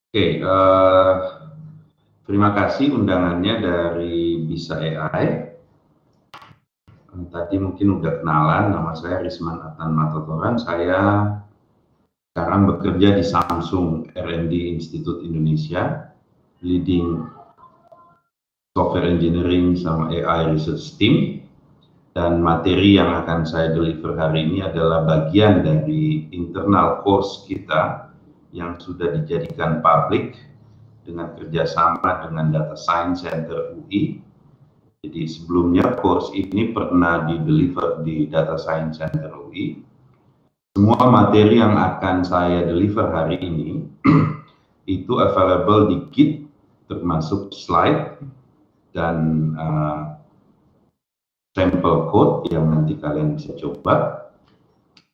Oke, terima kasih undangannya dari Bisa AI. Tadi mungkin udah kenalan, nama saya Risman Atan Matotoran. Saya sekarang bekerja di Samsung R&D Institute Indonesia, leading software engineering sama AI research team. Dan materi yang akan saya deliver hari ini adalah bagian dari internal course kita yang sudah dijadikan public dengan kerjasama dengan Data Science Center UI. Jadi sebelumnya course ini pernah di-deliver di Data Science Center UI. Semua materi yang akan saya deliver hari ini itu available di Git, termasuk slide dan sampel code yang nanti kalian bisa coba.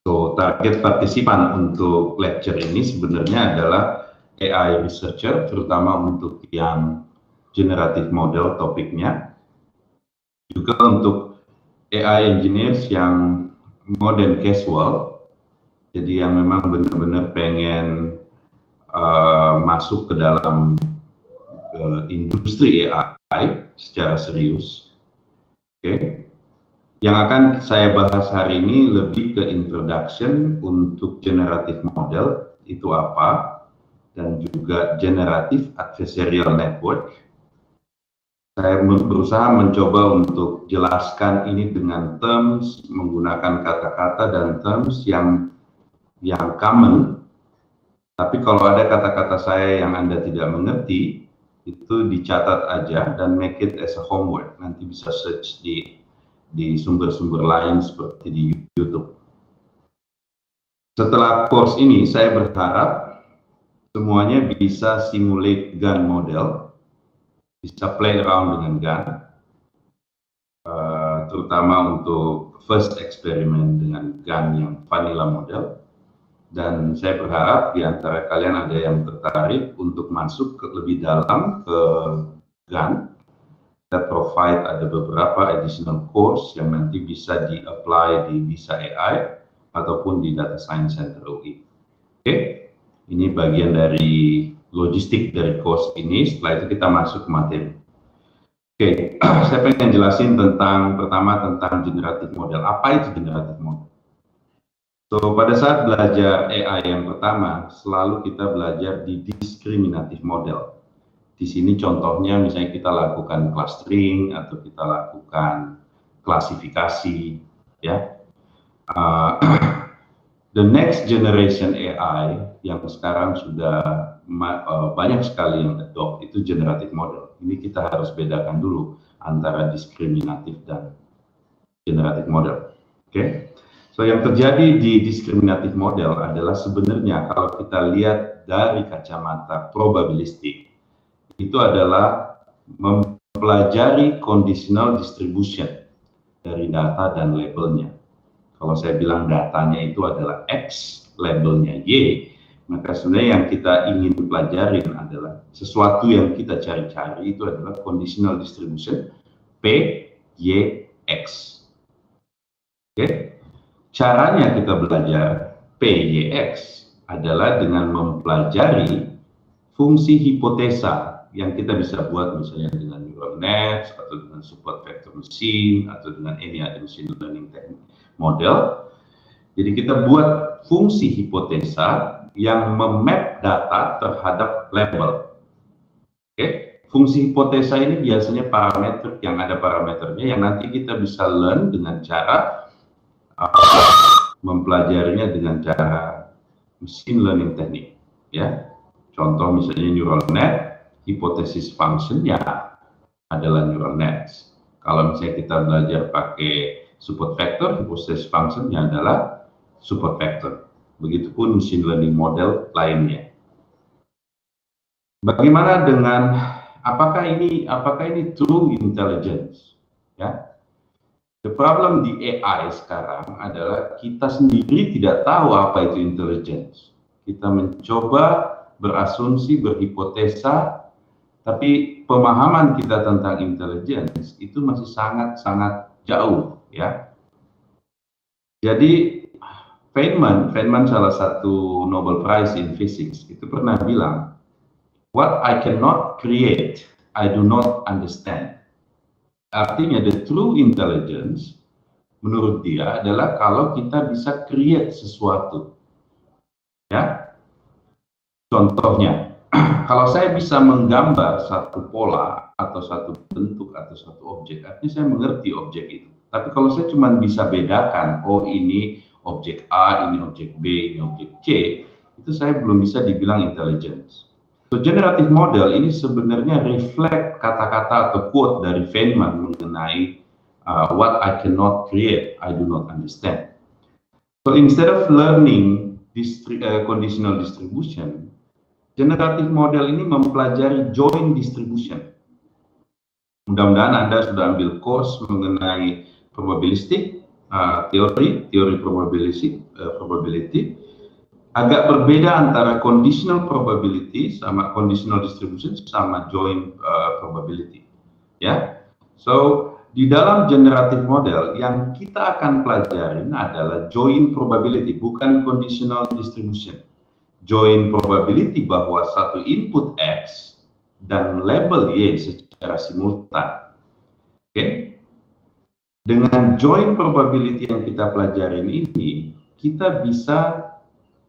So, target partisipan untuk lecture ini sebenarnya adalah AI researcher, terutama untuk yang generative model topiknya. Juga untuk AI engineers yang modern casual, jadi yang memang benar-benar pengen masuk ke dalam industri AI secara serius. Oke. Yang akan saya bahas hari ini lebih ke introduction untuk generative model itu apa, dan juga generative adversarial network. Saya berusaha mencoba untuk jelaskan ini dengan terms, menggunakan kata-kata dan terms yang common. Tapi kalau ada kata-kata saya yang Anda tidak mengerti, itu dicatat aja dan make it as a homework. Nanti bisa search di sumber-sumber lain seperti di YouTube. Setelah course ini, saya berharap semuanya bisa simulate gun model, bisa play around dengan gun, terutama untuk first experiment dengan gun yang vanilla model. Dan saya berharap di antara kalian ada yang tertarik untuk masuk ke lebih dalam ke gun. Kita provide ada beberapa additional course yang nanti bisa di-apply di Bisa AI ataupun di Data Science Center UI. Oke, ini bagian dari logistik dari course ini. Setelah itu kita masuk ke materi. Oke, saya pengen jelasin pertama tentang generative model. Apa itu generative model? So, pada saat belajar AI yang pertama, selalu kita belajar di discriminative model. Di sini contohnya misalnya kita lakukan clustering atau kita lakukan klasifikasi, ya. The next generation AI yang sekarang sudah banyak sekali yang adopt itu generative model. Ini kita harus bedakan dulu antara diskriminatif dan generative model. Oke, so yang terjadi di diskriminatif model adalah sebenarnya kalau kita lihat dari kacamata probabilistik, itu adalah mempelajari conditional distribution dari data dan labelnya. Kalau saya bilang datanya itu adalah X, labelnya Y, maka sebenarnya yang kita ingin pelajari adalah sesuatu yang kita cari-cari itu adalah conditional distribution P, Y, X. Oke, caranya kita belajar P, Y, X adalah dengan mempelajari fungsi hipotesa yang kita bisa buat misalnya dengan neural nets atau dengan support vector machine atau dengan any other machine learning technique model. Jadi kita buat fungsi hipotesa yang memap data terhadap label. Oke, fungsi hipotesa ini biasanya parameter yang ada parameternya yang nanti kita bisa learn dengan cara mempelajarinya dengan cara machine learning teknik, ya. Contoh misalnya neural net, hipotesis functionnya adalah neural nets. Kalau misalnya kita belajar pakai support vector, hipotesis functionnya adalah support vector. Begitupun machine learning model lainnya. Bagaimana dengan apakah ini true intelligence? Ya, the problem di AI sekarang adalah kita sendiri tidak tahu apa itu intelligence. Kita mencoba berasumsi, berhipotesa, tapi pemahaman kita tentang intelligence itu masih sangat-sangat jauh, ya. Jadi Feynman salah satu Nobel Prize in Physics itu pernah bilang What I cannot create, I do not understand. Artinya the true intelligence menurut dia adalah kalau kita bisa create sesuatu. Ya, contohnya, kalau saya bisa menggambar satu pola atau satu bentuk atau satu objek, artinya saya mengerti objek itu. Tapi kalau saya cuma bisa bedakan, oh ini objek A, ini objek B, ini objek C, itu saya belum bisa dibilang intelligence. So, generative model ini sebenarnya reflect kata-kata atau quote dari Feynman mengenai what I cannot create, I do not understand. So, instead of learning conditional distribution, generative model ini mempelajari joint distribution. Mudah-mudahan Anda sudah ambil course mengenai probabilistic teori probability. Agak berbeda antara conditional probability sama conditional distribution sama joint probability. Ya, so di dalam generative model yang kita akan pelajarin adalah joint probability, bukan conditional distribution. Joint probability bahwa satu input X dan label Y secara simultan. Oke? Dengan joint probability yang kita pelajarin ini, kita bisa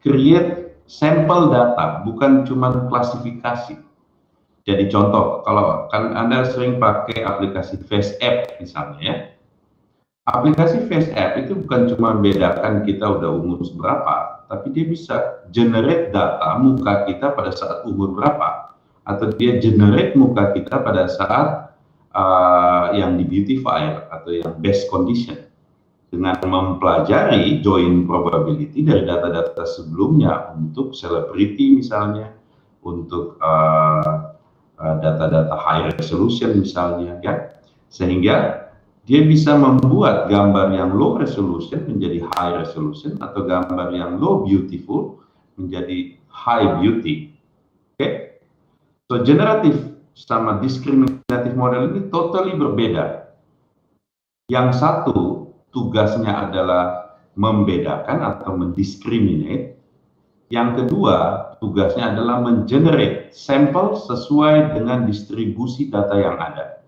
create sampel data, bukan cuma klasifikasi. Jadi contoh, kalau kan Anda sering pakai aplikasi Face App misalnya ya. Aplikasi Face App itu bukan cuma membedakan kita udah umur berapa, tapi dia bisa generate data muka kita pada saat umur berapa, atau dia generate muka kita pada saat yang di beautifier atau yang best condition. Dengan mempelajari joint probability dari data-data sebelumnya untuk selebriti misalnya, untuk data-data high resolution misalnya, ya, sehingga dia bisa membuat gambar yang low resolution menjadi high resolution atau gambar yang low beautiful menjadi high beauty. Oke, so generative sama discriminative model ini totally berbeda. Yang satu tugasnya adalah membedakan atau mendiskriminate. Yang kedua, tugasnya adalah mengenerate sampel sesuai dengan distribusi data yang ada.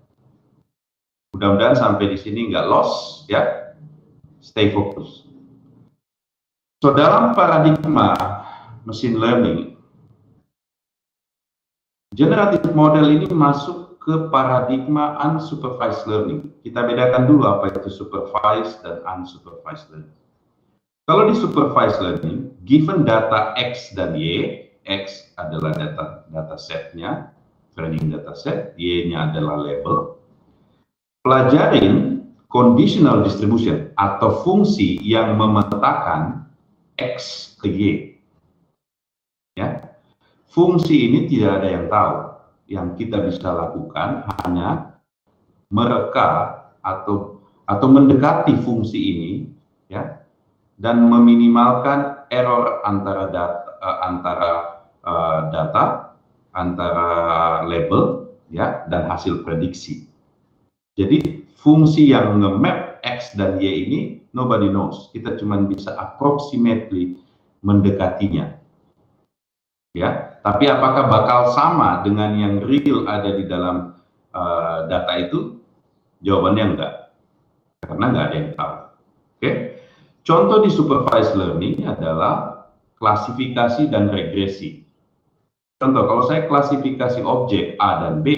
Mudah-mudahan sampai di sini nggak lost, ya. Stay fokus. So, dalam paradigma machine learning, generative model ini masuk ke paradigma unsupervised learning. Kita bedakan dulu apa itu supervised dan unsupervised learning. Kalau di supervised learning, given data X dan Y, X adalah data setnya, training data set, Y-nya adalah label. Pelajarin conditional distribution atau fungsi yang memetakan X ke Y. Ya, fungsi ini tidak ada yang tahu. Yang kita bisa lakukan hanya mereka atau mendekati fungsi ini, ya, dan meminimalkan error antara data, antara label, ya, dan hasil prediksi. Jadi fungsi yang nge-map X dan Y ini nobody knows. Kita cuma bisa approximately mendekatinya. Ya, tapi apakah bakal sama dengan yang real ada di dalam data itu? Jawabannya enggak, karena nggak ada yang tahu. Oke, contoh di supervised learning adalah klasifikasi dan regresi. Contoh, kalau saya klasifikasi objek A dan B,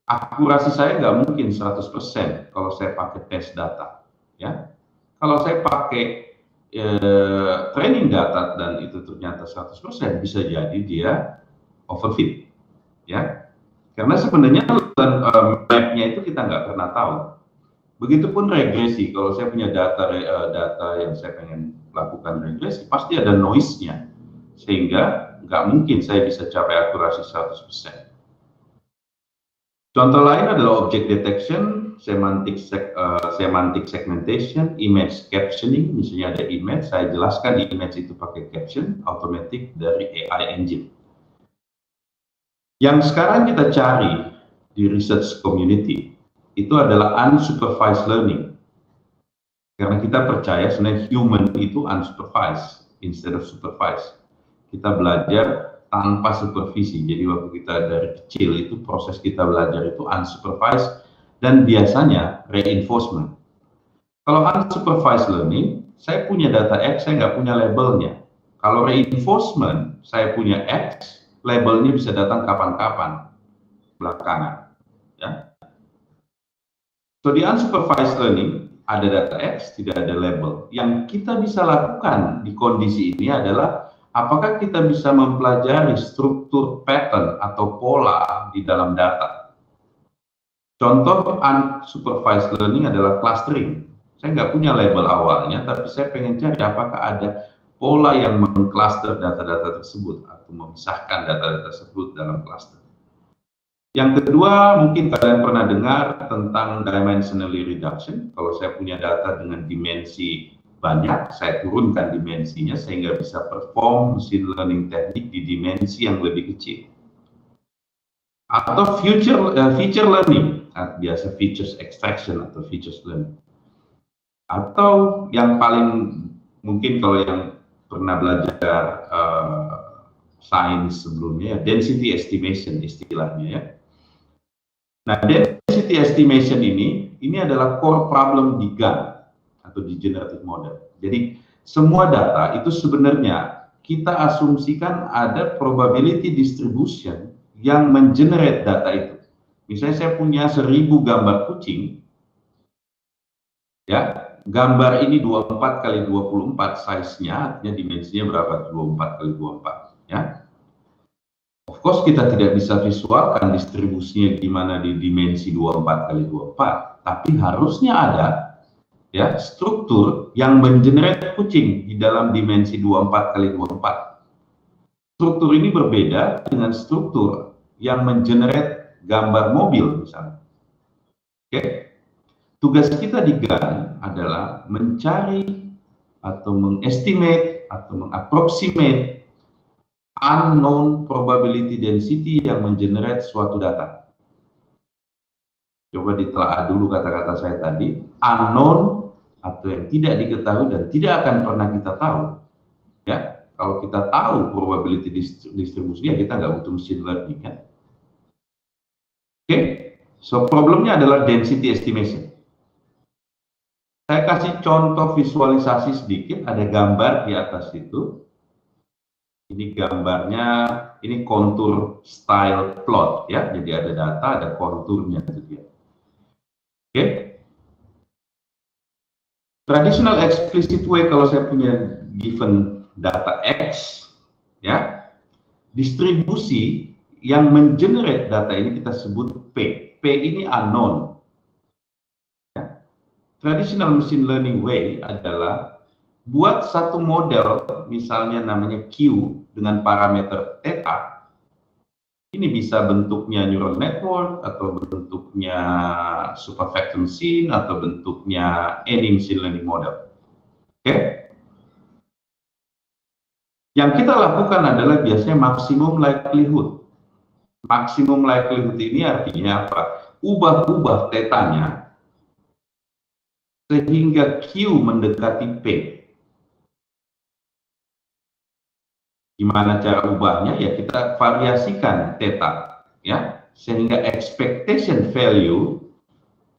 akurasi saya nggak mungkin 100% kalau saya pakai tes data. Ya, kalau saya pakai training data dan itu ternyata 100%, bisa jadi dia overfit, ya, karena sebenarnya mapnya itu kita nggak pernah tahu. Begitupun regresi, kalau saya punya data yang saya pengen lakukan regresi, pasti ada noise-nya, sehingga nggak mungkin saya bisa capai akurasi 100%. Contoh lain adalah object detection, semantic segmentation, image captioning. Misalnya ada image, saya jelaskan image itu pakai caption automatic dari AI engine. Yang sekarang kita cari di research community itu adalah unsupervised learning. Karena kita percaya sebenarnya human itu unsupervised instead of supervised. Kita belajar tanpa supervisi. Jadi waktu kita dari kecil itu proses kita belajar itu unsupervised dan biasanya reinforcement. Kalau unsupervised learning, saya punya data X, saya nggak punya labelnya. Kalau reinforcement, saya punya X, labelnya bisa datang kapan-kapan, belakangan. Ya. So di unsupervised learning, ada data X, tidak ada label. Yang kita bisa lakukan di kondisi ini adalah apakah kita bisa mempelajari struktur pattern atau pola di dalam data. Contoh unsupervised learning adalah clustering. Saya nggak punya label awalnya, tapi saya pengen cari apakah ada pola yang mengcluster data-data tersebut atau memisahkan data-data tersebut dalam cluster. Yang kedua, mungkin kalian pernah dengar tentang dimensionally reduction. Kalau saya punya data dengan dimensi banyak, saya turunkan dimensinya sehingga bisa perform machine learning teknik di dimensi yang lebih kecil. Atau feature learning, biasa features extraction atau features learning. Atau yang paling mungkin kalau yang pernah belajar sains sebelumnya, density estimation istilahnya ya. Nah, density estimation ini adalah core problem di GAN atau di generative model. Jadi semua data itu sebenarnya kita asumsikan ada probability distribution yang mengenerate data itu. Misalnya saya punya 1000 gambar kucing, ya, gambar ini 24 kali 24 size-nya, artinya dimensinya berapa? 24 kali 24, ya. Of course kita tidak bisa visualkan distribusinya gimana di dimensi 24 kali 24, tapi harusnya ada ya struktur yang mengenerate kucing di dalam dimensi 24 kali 24. Struktur ini berbeda dengan struktur yang mengenerate gambar mobil misalnya. Oke. Tugas kita di GAN adalah mencari atau mengestimate atau mengapproximate unknown probability density yang mengenerate suatu data. Coba ditelaah dulu kata-kata saya tadi, unknown atau yang tidak diketahui dan tidak akan pernah kita tahu. Ya, kalau kita tahu probability distribusinya, kita nggak butuh machine learning kan. Oke, so problemnya adalah density estimation. Saya kasih contoh visualisasi sedikit, ada gambar di atas itu. Ini gambarnya, ini kontur style plot ya. Jadi ada data, ada konturnya gitu ya. Oke. Traditional explicit way kalau saya punya given data X ya. Distribusi yang mengenerate data ini kita sebut P. P ini unknown. Traditional machine learning way adalah buat satu model, misalnya namanya Q dengan parameter theta. Ini bisa bentuknya neural network atau bentuknya supervector machine atau bentuknya any machine learning model. Oke? Yang kita lakukan adalah biasanya maksimum likelihood. Maksimum likelihood ini artinya apa? Ubah-ubah tetanya sehingga Q mendekati P. Gimana cara ubahnya? Ya kita variasikan theta, ya, sehingga expectation value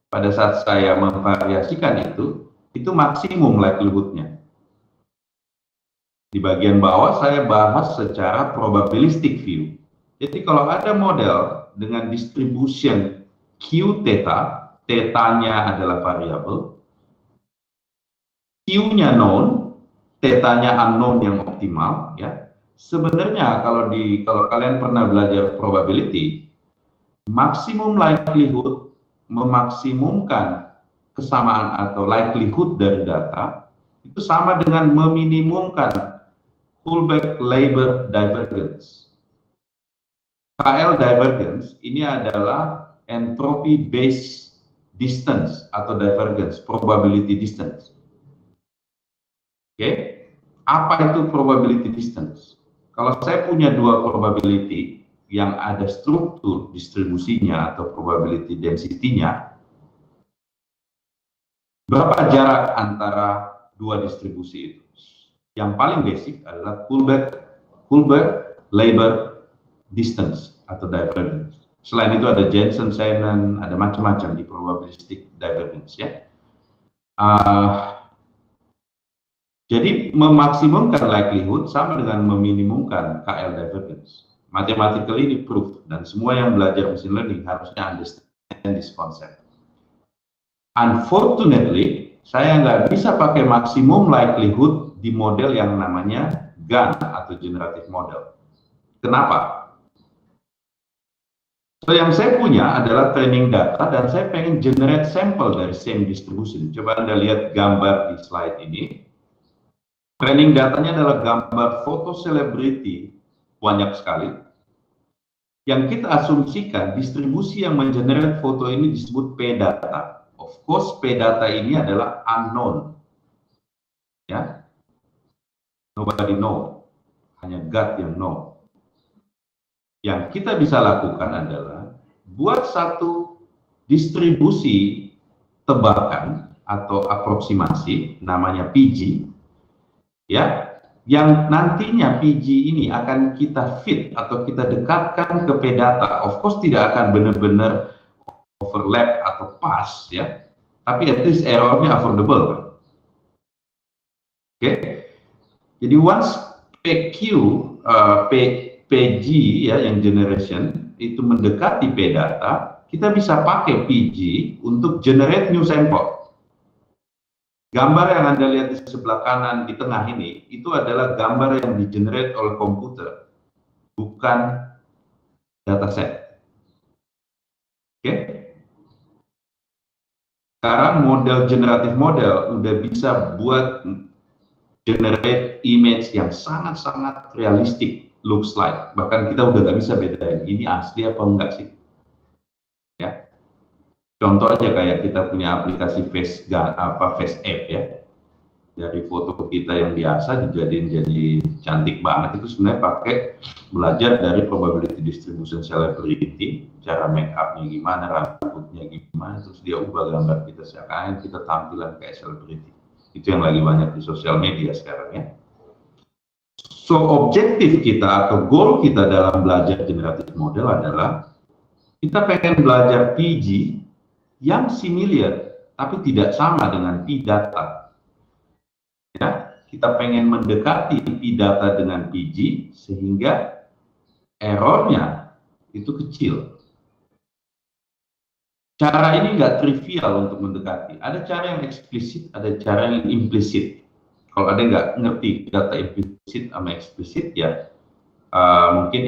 pada saat saya memvariasikan itu maksimum likelihood-nya. Di bagian bawah saya bahas secara probabilistic view. Jadi kalau ada model dengan distribution Q theta, theta-nya adalah variabel, Q-nya known, theta-nya unknown yang optimal, ya. Sebenarnya kalau kalian pernah belajar probability, maksimum likelihood memaksimumkan kesamaan atau likelihood dari data itu sama dengan meminimumkan Kullback-Leibler divergence. KL divergence ini adalah entropy based distance atau divergence, probability distance. Oke, apa itu probability distance? Kalau saya punya dua probability yang ada struktur distribusinya atau probability density-nya, berapa jarak antara dua distribusi itu? Yang paling basic adalah Kullback labor distance atau divergence. Selain itu ada Jensen-Shannon, ada macam-macam di probabilistic divergence ya. Jadi memaksimumkan likelihood sama dengan meminimumkan KL divergence. Mathematically ini proof, dan semua yang belajar machine learning harusnya understand this concept. Unfortunately, saya nggak bisa pakai maksimum likelihood di model yang namanya GAN atau generative model. Kenapa? So, yang saya punya adalah training data dan saya pengen generate sampel dari same distribution. Coba Anda lihat gambar di slide ini. Training datanya adalah gambar foto selebriti banyak sekali. Yang kita asumsikan distribusi yang mengenerate foto ini disebut p-data. Of course, p-data ini adalah unknown. Ya, nobody know, hanya God yang know. Yang kita bisa lakukan adalah buat satu distribusi tebakan atau aproksimasi, namanya PG, ya, yang nantinya PG ini akan kita fit atau kita dekatkan ke p-data. Of course tidak akan benar-benar overlap atau pas ya, tapi at least errornya affordable. Oke, jadi once PQ, PG ya yang generation itu mendekati p-data, kita bisa pakai PG untuk generate new sample. Gambar yang Anda lihat di sebelah kanan di tengah ini, itu adalah gambar yang di-generate oleh komputer, bukan dataset. Oke? Sekarang model generative model udah bisa buat generate image yang sangat-sangat realistik, looks like. Bahkan kita udah nggak bisa bedain, ini asli apa enggak sih. Ya. Contoh aja kayak kita punya aplikasi face app ya, dari foto kita yang biasa dijadiin jadi cantik banget, itu sebenarnya pakai belajar dari probability distribution celebrity, cara make upnya gimana, rambutnya gimana, terus dia ubah gambar kita seakan kita tampilan kayak celebrity. Itu yang lagi banyak di sosial media sekarang ya. So objektif kita atau goal kita dalam belajar generative model adalah kita pengen belajar PG yang similar tapi tidak sama dengan p-data. Ya, kita pengen mendekati p-data dengan PG sehingga errornya itu kecil. Cara ini nggak trivial untuk mendekati. Ada cara yang eksplisit, ada cara yang implisit. Kalau ada nggak ngerti data implisit sama eksplisit ya, mungkin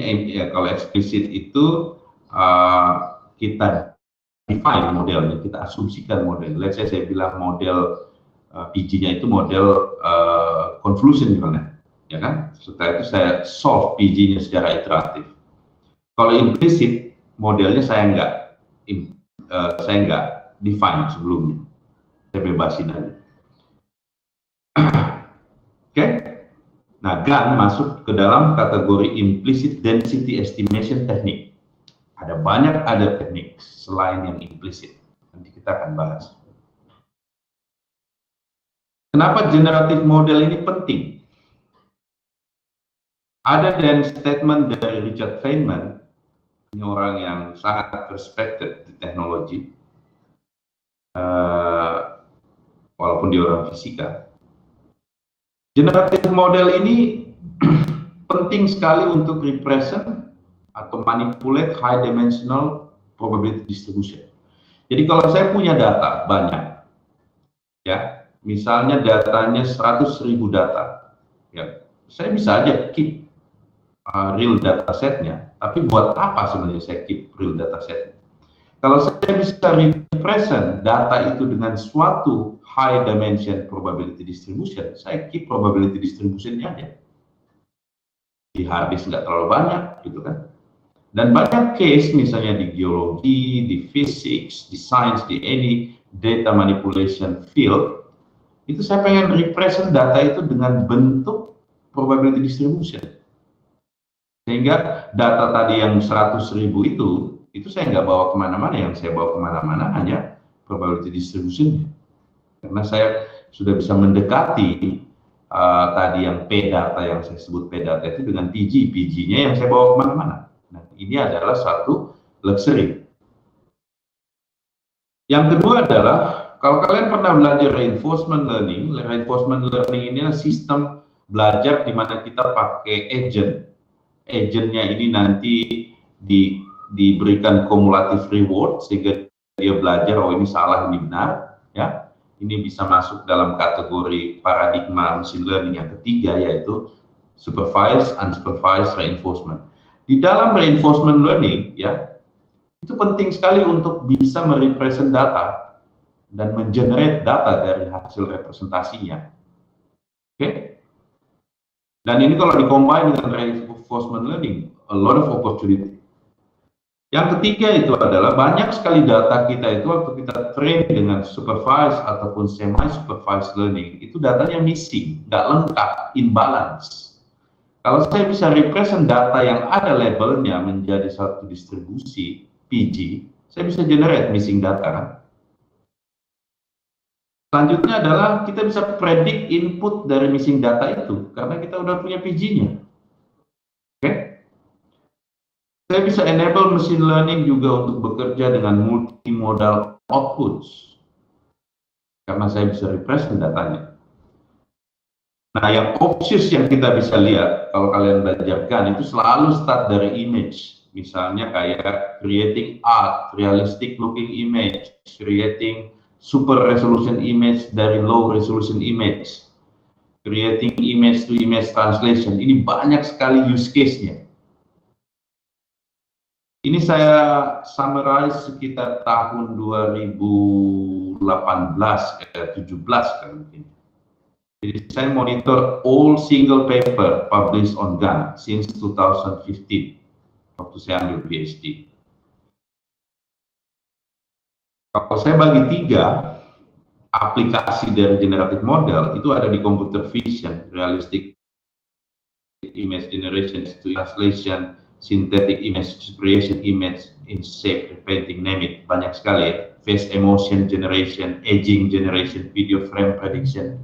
kalau eksplisit itu kita define modelnya, kita asumsikan model. Let's say saya bilang model PG-nya itu model convolution misalnya, ya kan? Setelah itu saya solve PG-nya secara iteratif. Kalau implicit modelnya saya nggak define sebelumnya, saya bebasin aja. Oke? Nah, GAN masuk ke dalam kategori implicit density estimation technique. Ada banyak ada teknik selain yang implisit. Nanti kita akan bahas. Kenapa generative model ini penting? Ada dan statement dari Richard Feynman, ini orang yang sangat respected di teknologi, walaupun dia orang fisika. Generative model ini penting sekali untuk represent atau manipulate high dimensional probability distribution. Jadi kalau saya punya data banyak, ya, misalnya datanya 100.000 data, ya, saya bisa aja keep real datasetnya, tapi buat apa sebenarnya saya keep real datasetnya? Kalau saya bisa represent data itu dengan suatu high dimension probability distribution, saya keep probability distribution-nya aja. Di hard disk nggak terlalu banyak, gitu kan? Dan banyak case, misalnya di geologi, di physics, di science, di any data manipulation field, itu saya pengen represent data itu dengan bentuk probability distribution. Sehingga data tadi yang 100.000 itu saya nggak bawa kemana-mana, yang saya bawa kemana-mana hanya probability distribution. Karena saya sudah bisa mendekati tadi yang P-data yang saya sebut P-data itu dengan PG-nya yang saya bawa kemana-mana. Nah, ini adalah satu luxury. Yang kedua adalah, kalau kalian pernah belajar reinforcement learning ini adalah sistem belajar di mana kita pakai agent. Agentnya ini nanti diberikan kumulatif reward sehingga dia belajar, oh ini salah, ini benar, ya. Ini bisa masuk dalam kategori paradigma machine learning yang ketiga, yaitu supervised, unsupervised reinforcement. Di dalam reinforcement learning, ya, itu penting sekali untuk bisa merepresent data dan mengenerate data dari hasil representasinya. Oke? Dan ini kalau dikombin dengan reinforcement learning, a lot of opportunity. Yang ketiga itu adalah banyak sekali data kita itu waktu kita train dengan supervised ataupun semi-supervised learning, itu datanya missing, nggak lengkap, imbalance. Kalau saya bisa represent data yang ada labelnya menjadi satu distribusi PG, saya bisa generate missing data, kan? Selanjutnya adalah kita bisa predict input dari missing data itu, karena kita udah punya PG-nya. Saya bisa enable machine learning juga untuk bekerja dengan multimodal outputs, karena saya bisa represent datanya. Nah, yang options yang kita bisa lihat, kalau kalian belajar GAN, itu selalu start dari image. Misalnya kayak creating art, realistic looking image, creating super resolution image dari low resolution image, creating image to image translation. Ini banyak sekali use case-nya. Ini saya summarize sekitar tahun 2018, 17 kan mungkin. Jadi saya monitor all single paper published on GAN since 2015, waktu saya ambil PhD. Kalau saya bagi 3, aplikasi dari generative model itu ada di computer vision, realistic image generation to translation, synthetic image creation, image in shape repainting, name it, banyak sekali ya. Face emotion generation, aging generation, video frame prediction.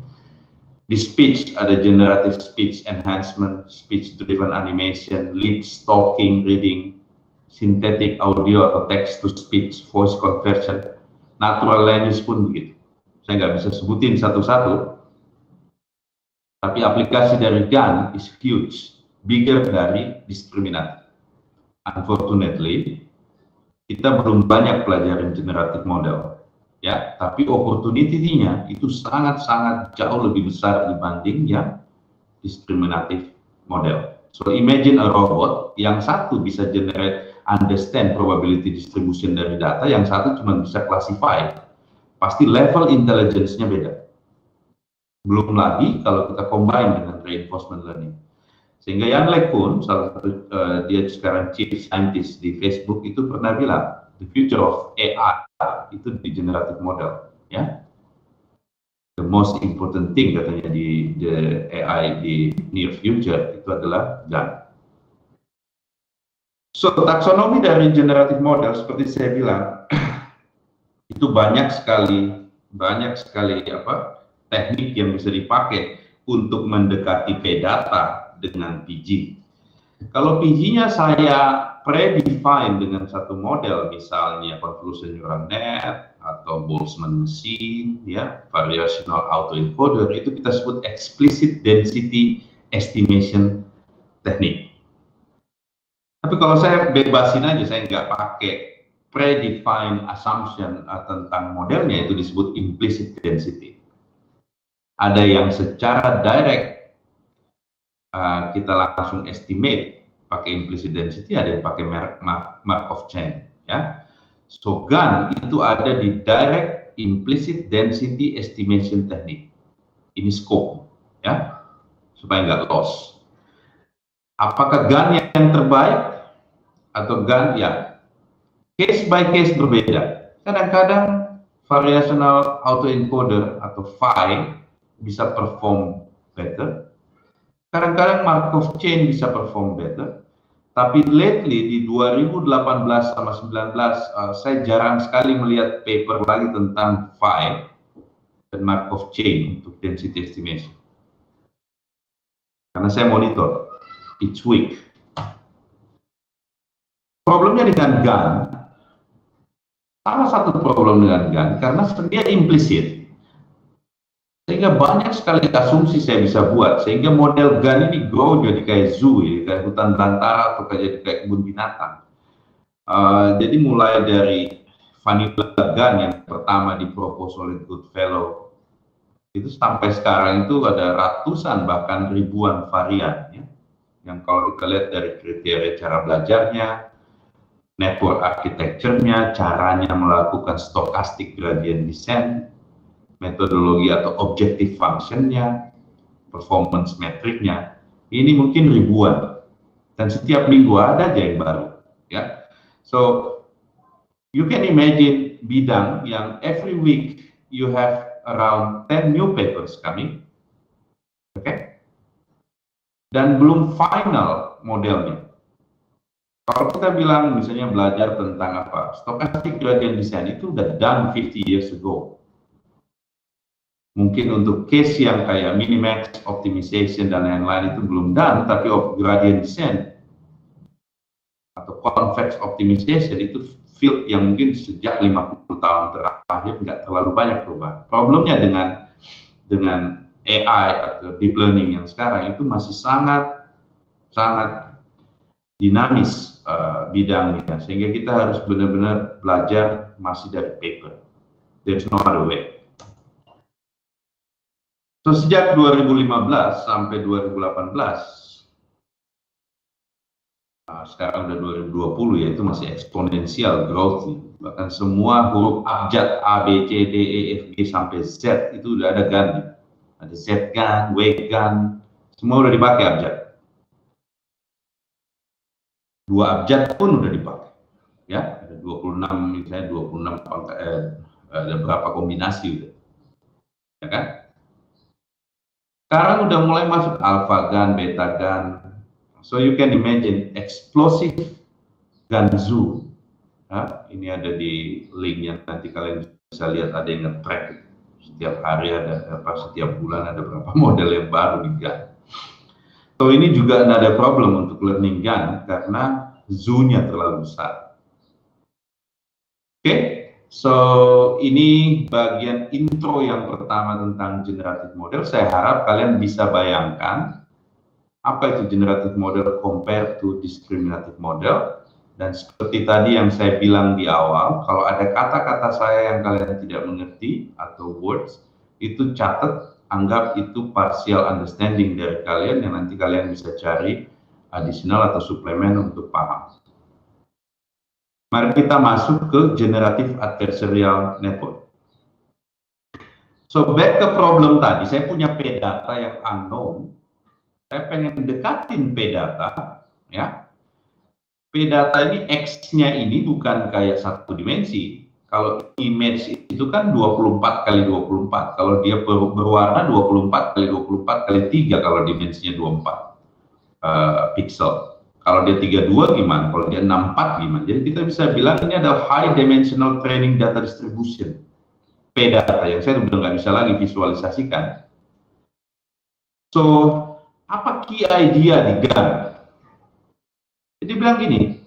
Di speech ada generative speech enhancement, speech driven animation, lip stalking reading, synthetic audio atau text to speech, voice conversion, natural language pun begitu. Saya nggak bisa sebutin satu-satu, tapi aplikasi dari GAN is huge, bigger dari discriminative. Unfortunately, kita belum banyak pelajaran generative model, ya. Tapi opportunity-nya itu sangat-sangat jauh lebih besar dibanding yang discriminative model. So imagine a robot yang satu bisa generate, understand probability distribution dari data, yang satu cuma bisa classify. Pasti level intelligence-nya beda. Belum lagi kalau kita combine dengan reinforcement learning. Sehingga Jan LeCun, salah satu dia sekarang chief scientist di Facebook, itu pernah bilang the future of AI itu di generative model, ya. The most important thing katanya di AI di near future itu adalah GAN. So taksonomi dari generative model seperti saya bilang itu banyak sekali teknik yang bisa dipakai untuk mendekati P-data dengan PG. Kalau PG-nya saya predefine dengan satu model, misalnya convolution neural net atau Boltzmann machine, ya, variational autoencoder, itu kita sebut explicit density estimation technique. Tapi kalau saya bebasin aja, saya nggak pakai predefined assumption tentang modelnya, itu disebut implicit density. Ada yang secara direct kita langsung estimate pakai implicit density, ada yang pakai Markov chain, ya. So GAN itu ada di direct implicit density estimation technique. Ini scope, ya, supaya nggak loss. Apakah GAN yang terbaik atau GAN, ya, case by case berbeda. Kadang-kadang variational autoencoder atau VAE bisa perform better. Kadang-kadang Markov chain bisa perform better, tapi lately di 2018 sama 19 saya jarang sekali melihat paper lagi tentang VAE dan Markov chain untuk density estimation. karena saya monitor each week. Problemnya dengan GAN, salah satu problem dengan GAN karena dia implisit, sehingga banyak sekali asumsi saya bisa buat, sehingga model GAN ini grow jadi kayak zoo, ya, kayak hutan belantara atau kayak kebun binatang. Jadi mulai dari vanilla GAN yang pertama dipropos oleh Goodfellow, itu sampai sekarang itu ada ratusan bahkan ribuan varian, ya, yang kalau kita lihat dari kriteria cara belajarnya, network architecture-nya, caranya melakukan stochastic gradient descent, metodologi atau objective function-nya, performance metriknya, ini mungkin ribuan, dan setiap minggu ada aja yang baru, ya. So you can imagine bidang yang every week you have around 10 new papers coming, okay? Dan belum final modelnya. Kalau kita bilang misalnya belajar tentang apa, stochastic gradient descent itu udah done 50 years ago. Mungkin untuk case yang kayak minimax optimization dan lain-lain itu belum done, tapi gradient descent atau convex optimization itu field yang mungkin sejak 50 tahun terakhir nggak terlalu banyak perubahan. Problemnya dengan AI atau deep learning yang sekarang itu masih sangat dinamis bidangnya, sehingga kita harus benar-benar belajar masih dari paper. There's no other way. So, sejak 2015 sampai 2018, sekarang udah 2020 ya, itu masih eksponensial growth. Bahkan semua huruf abjad A, B, C, D, E, F, G sampai Z itu udah ada GAN. Ada Z GAN, W GAN, semua udah dipakai abjad. 2 abjad pun udah dipakai. Ya, ada 26, misalnya 26 ada berapa kombinasi udah. Ya kan? Sekarang udah mulai masuk alpha GAN, beta GAN. So you can imagine explosive GAN zoo. Nah, ini ada di link yang nanti kalian bisa lihat, ada yang nge-track. Setiap hari ada setiap bulan ada berapa model yang baru di GAN. So ini juga ada problem untuk learning GAN karena zoo-nya terlalu besar. Oke, so ini bagian intro yang pertama tentang generative model. Saya harap kalian bisa bayangkan apa itu generative model compare to discriminative model. Dan seperti tadi yang saya bilang di awal, kalau ada kata-kata saya yang kalian tidak mengerti atau words, itu catat, anggap itu partial understanding dari kalian yang nanti kalian bisa cari additional atau suplemen untuk paham. Mari kita masuk ke generative adversarial network. So back ke problem tadi, saya punya P-data yang unknown. Saya pengen dekatin P-data, ya. P-data ini X-nya ini bukan kayak satu dimensi. Kalau image itu kan 24 kali 24. Kalau dia berwarna 24 kali 24 kali 3 kalau dimensinya 24 pixel. Kalau dia 32 gimana? Kalau dia 64 gimana? Jadi kita bisa bilang ini adalah high dimensional training data distribution. P-data yang saya udah nggak bisa lagi visualisasikan. So, apa key idea di GAN? Jadi bilang gini,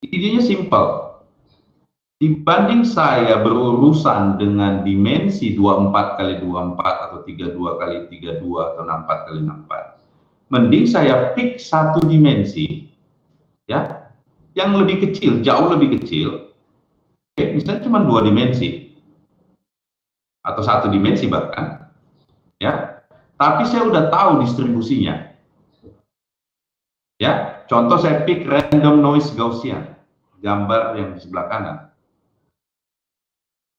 idenya simple. Dibanding saya berurusan dengan dimensi 24 kali 24 atau 32 kali 32 atau 64 kali 64, mending saya pick satu dimensi, ya, yang lebih kecil, jauh lebih kecil. Oke, misalnya cuma 2 dimensi atau 1 dimensi bahkan, ya. Tapi saya udah tahu distribusinya. Ya, contoh saya pick random noise Gaussian, gambar yang di sebelah kanan.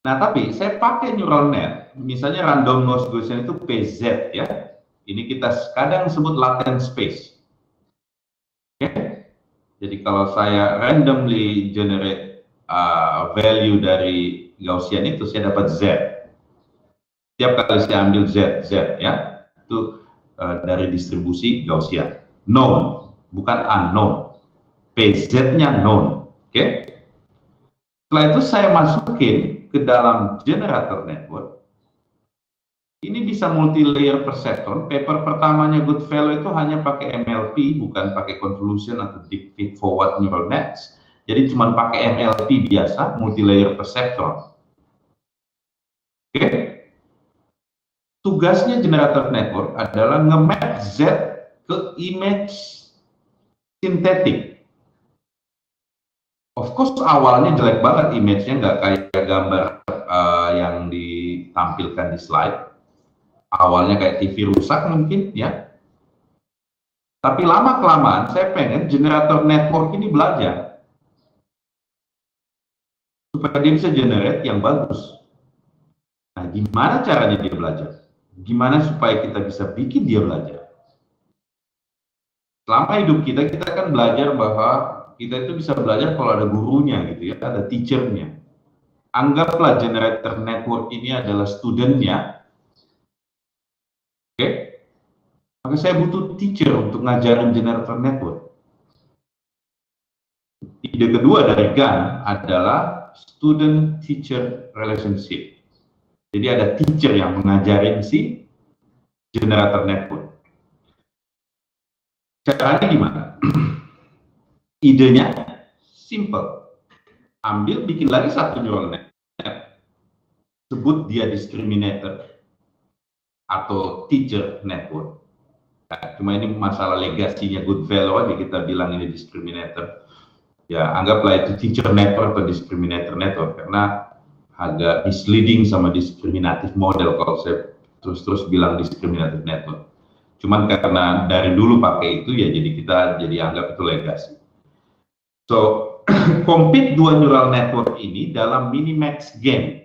Nah, tapi saya pakai neural net, misalnya random noise Gaussian itu PZ, ya. Ini kita kadang sebut latent space. Oke. Jadi kalau saya randomly generate value dari Gaussian itu, saya dapat Z. Setiap kali saya ambil Z, ya, itu dari distribusi Gaussian. Known, bukan unknown. PZ-nya known. Oke. Setelah itu saya masukin ke dalam generator network Ini bisa multi-layer perceptron. Paper pertamanya Goodfellow itu hanya pakai MLP, bukan pakai convolution atau deep feed forward neural nets. Jadi cuma pakai MLP biasa, multi-layer perceptron. Oke. Tugasnya generator network adalah nge-map Z ke image sintetik. Of course awalnya jelek banget image-nya, nggak kayak gambar yang ditampilkan di slide. Awalnya kayak TV rusak mungkin ya. Tapi lama-kelamaan saya pengen generator network ini belajar. Supaya dia bisa generate yang bagus. Nah, gimana caranya dia belajar? Gimana supaya kita bisa bikin dia belajar? Selama hidup kita kan belajar bahwa kita itu bisa belajar kalau ada gurunya gitu ya, ada teachernya. Anggaplah generator network ini adalah studentnya. Oke? Maka saya butuh teacher untuk ngajarin generator network. Ide kedua dari GAN adalah student-teacher relationship. Jadi ada teacher yang mengajarin si generator network. Caranya gimana? Idenya simple. Ambil, bikin lagi satu neural net. Sebut dia discriminator atau teacher network. Nah, cuma ini masalah legasinya Goodfellow aja kita bilang ini discriminator. Ya, anggaplah itu teacher network atau discriminator network, karena agak misleading sama diskriminatif model kalau saya terus-terus bilang discriminative network. Cuman karena dari dulu pakai itu ya, jadi kita jadi anggap itu legasi. So, compete dua neural network ini dalam minimax game.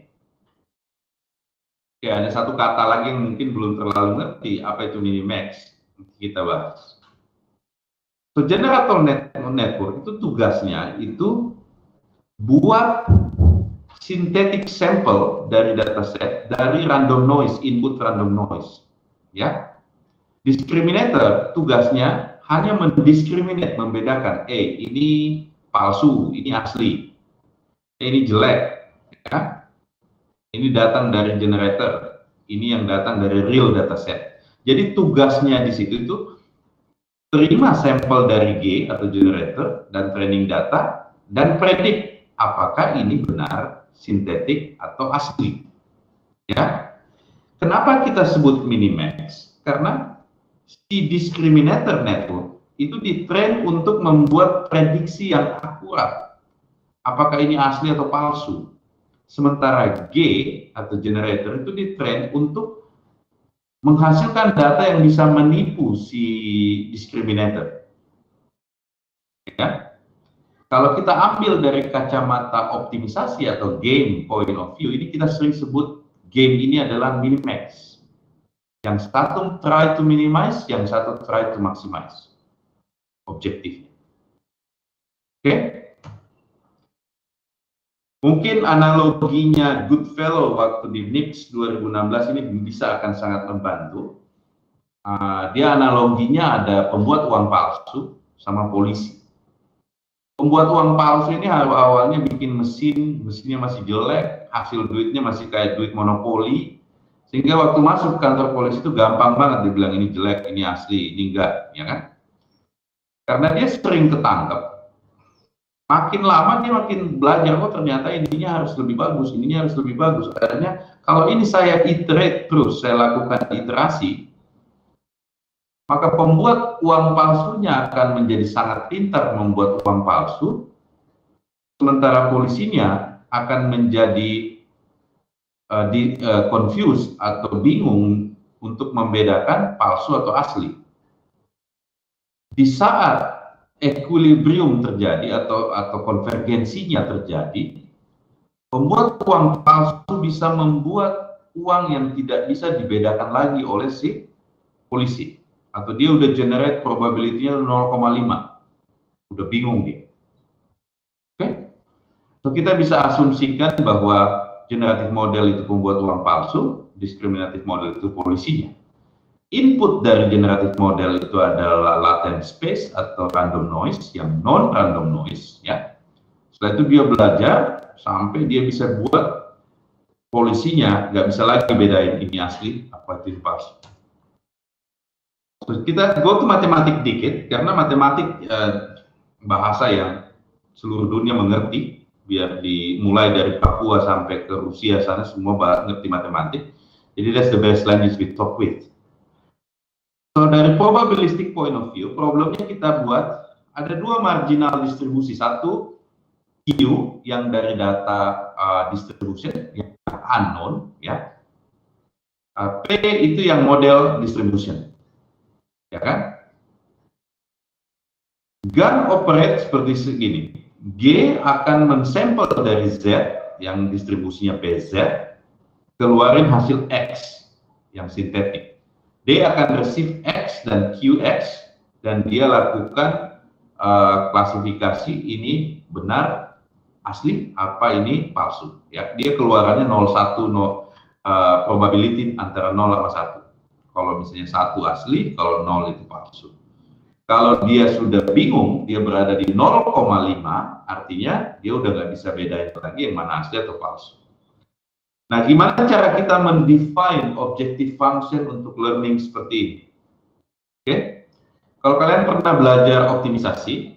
Ya, ada satu kata lagi yang mungkin belum terlalu ngerti apa itu minimax. Kita bahas. So, generator network itu tugasnya itu buat synthetic sample dari dataset dari random noise, input random noise. Ya, discriminator tugasnya hanya mendiskriminate, membedakan, ini palsu, ini asli, ini jelek, ya. Ini datang dari generator, ini yang datang dari real dataset. Jadi tugasnya di situ itu terima sampel dari G atau generator dan training data dan predik apakah ini benar sintetik atau asli. Ya. Kenapa kita sebut minimax? Karena si discriminator network itu ditrain untuk membuat prediksi yang akurat. Apakah ini asli atau palsu? Sementara G atau generator itu ditrain untuk menghasilkan data yang bisa menipu si discriminator. Ya. Kalau kita ambil dari kacamata optimisasi atau game point of view, ini kita sering sebut game ini adalah minimax. Yang satu try to minimize, yang satu try to maximize objektifnya. Oke? Mungkin analoginya Goodfellow waktu di NIPS 2016 ini bisa akan sangat membantu. Dia analoginya ada pembuat uang palsu sama polisi. Pembuat uang palsu ini awalnya bikin mesinnya masih jelek, hasil duitnya masih kayak duit monopoli, sehingga waktu masuk kantor polisi itu gampang banget dibilang ini jelek, ini asli, ini enggak, ya kan? Karena dia sering ketangkep. Makin lama dia makin belajar, oh ternyata ininya harus lebih bagus, ininya harus lebih bagus. Akhirnya kalau ini saya iterate terus, saya lakukan iterasi, maka pembuat uang palsunya akan menjadi sangat pintar membuat uang palsu, sementara polisinya akan menjadi confused atau bingung untuk membedakan palsu atau asli. Di saat equilibrium terjadi atau konvergensinya terjadi, pembuat uang palsu bisa membuat uang yang tidak bisa dibedakan lagi oleh si polisi, atau dia udah generate probability-nya 0,5, udah bingung dia. Oke? So, kita bisa asumsikan bahwa generative model itu pembuat uang palsu, discriminative model itu polisinya. Input dari generative model itu adalah latent space atau random noise yang non random noise, ya. Setelah itu dia belajar sampai dia bisa buat polisinya nggak bisa lagi bedain ini asli apa itu palsu. Kita go to matematik dikit, karena matematik bahasa yang seluruh dunia mengerti, biar dimulai dari Papua sampai ke Rusia sana semua ngerti matematik. Jadi that's the best language we talk with. So dari probabilistic point of view, problemnya kita buat ada dua marginal distribusi. Satu Q yang dari data distribution yang unknown, ya. P itu yang model distribution, ya kan? GAN operate seperti segini. G akan mensampel dari Z yang distribusinya PZ, keluarin hasil X yang sintetik. D akan receive X dan QX, dan dia lakukan klasifikasi ini benar, asli, apa ini palsu. Ya, dia keluarannya 0,1, probability antara 0 sama 1. Kalau misalnya 1 asli, kalau 0 itu palsu. Kalau dia sudah bingung, dia berada di 0,5, artinya dia udah nggak bisa bedain lagi yang mana asli atau palsu. Nah, gimana cara kita mendefine objective function untuk learning seperti ini? Oke, kalau kalian pernah belajar optimisasi,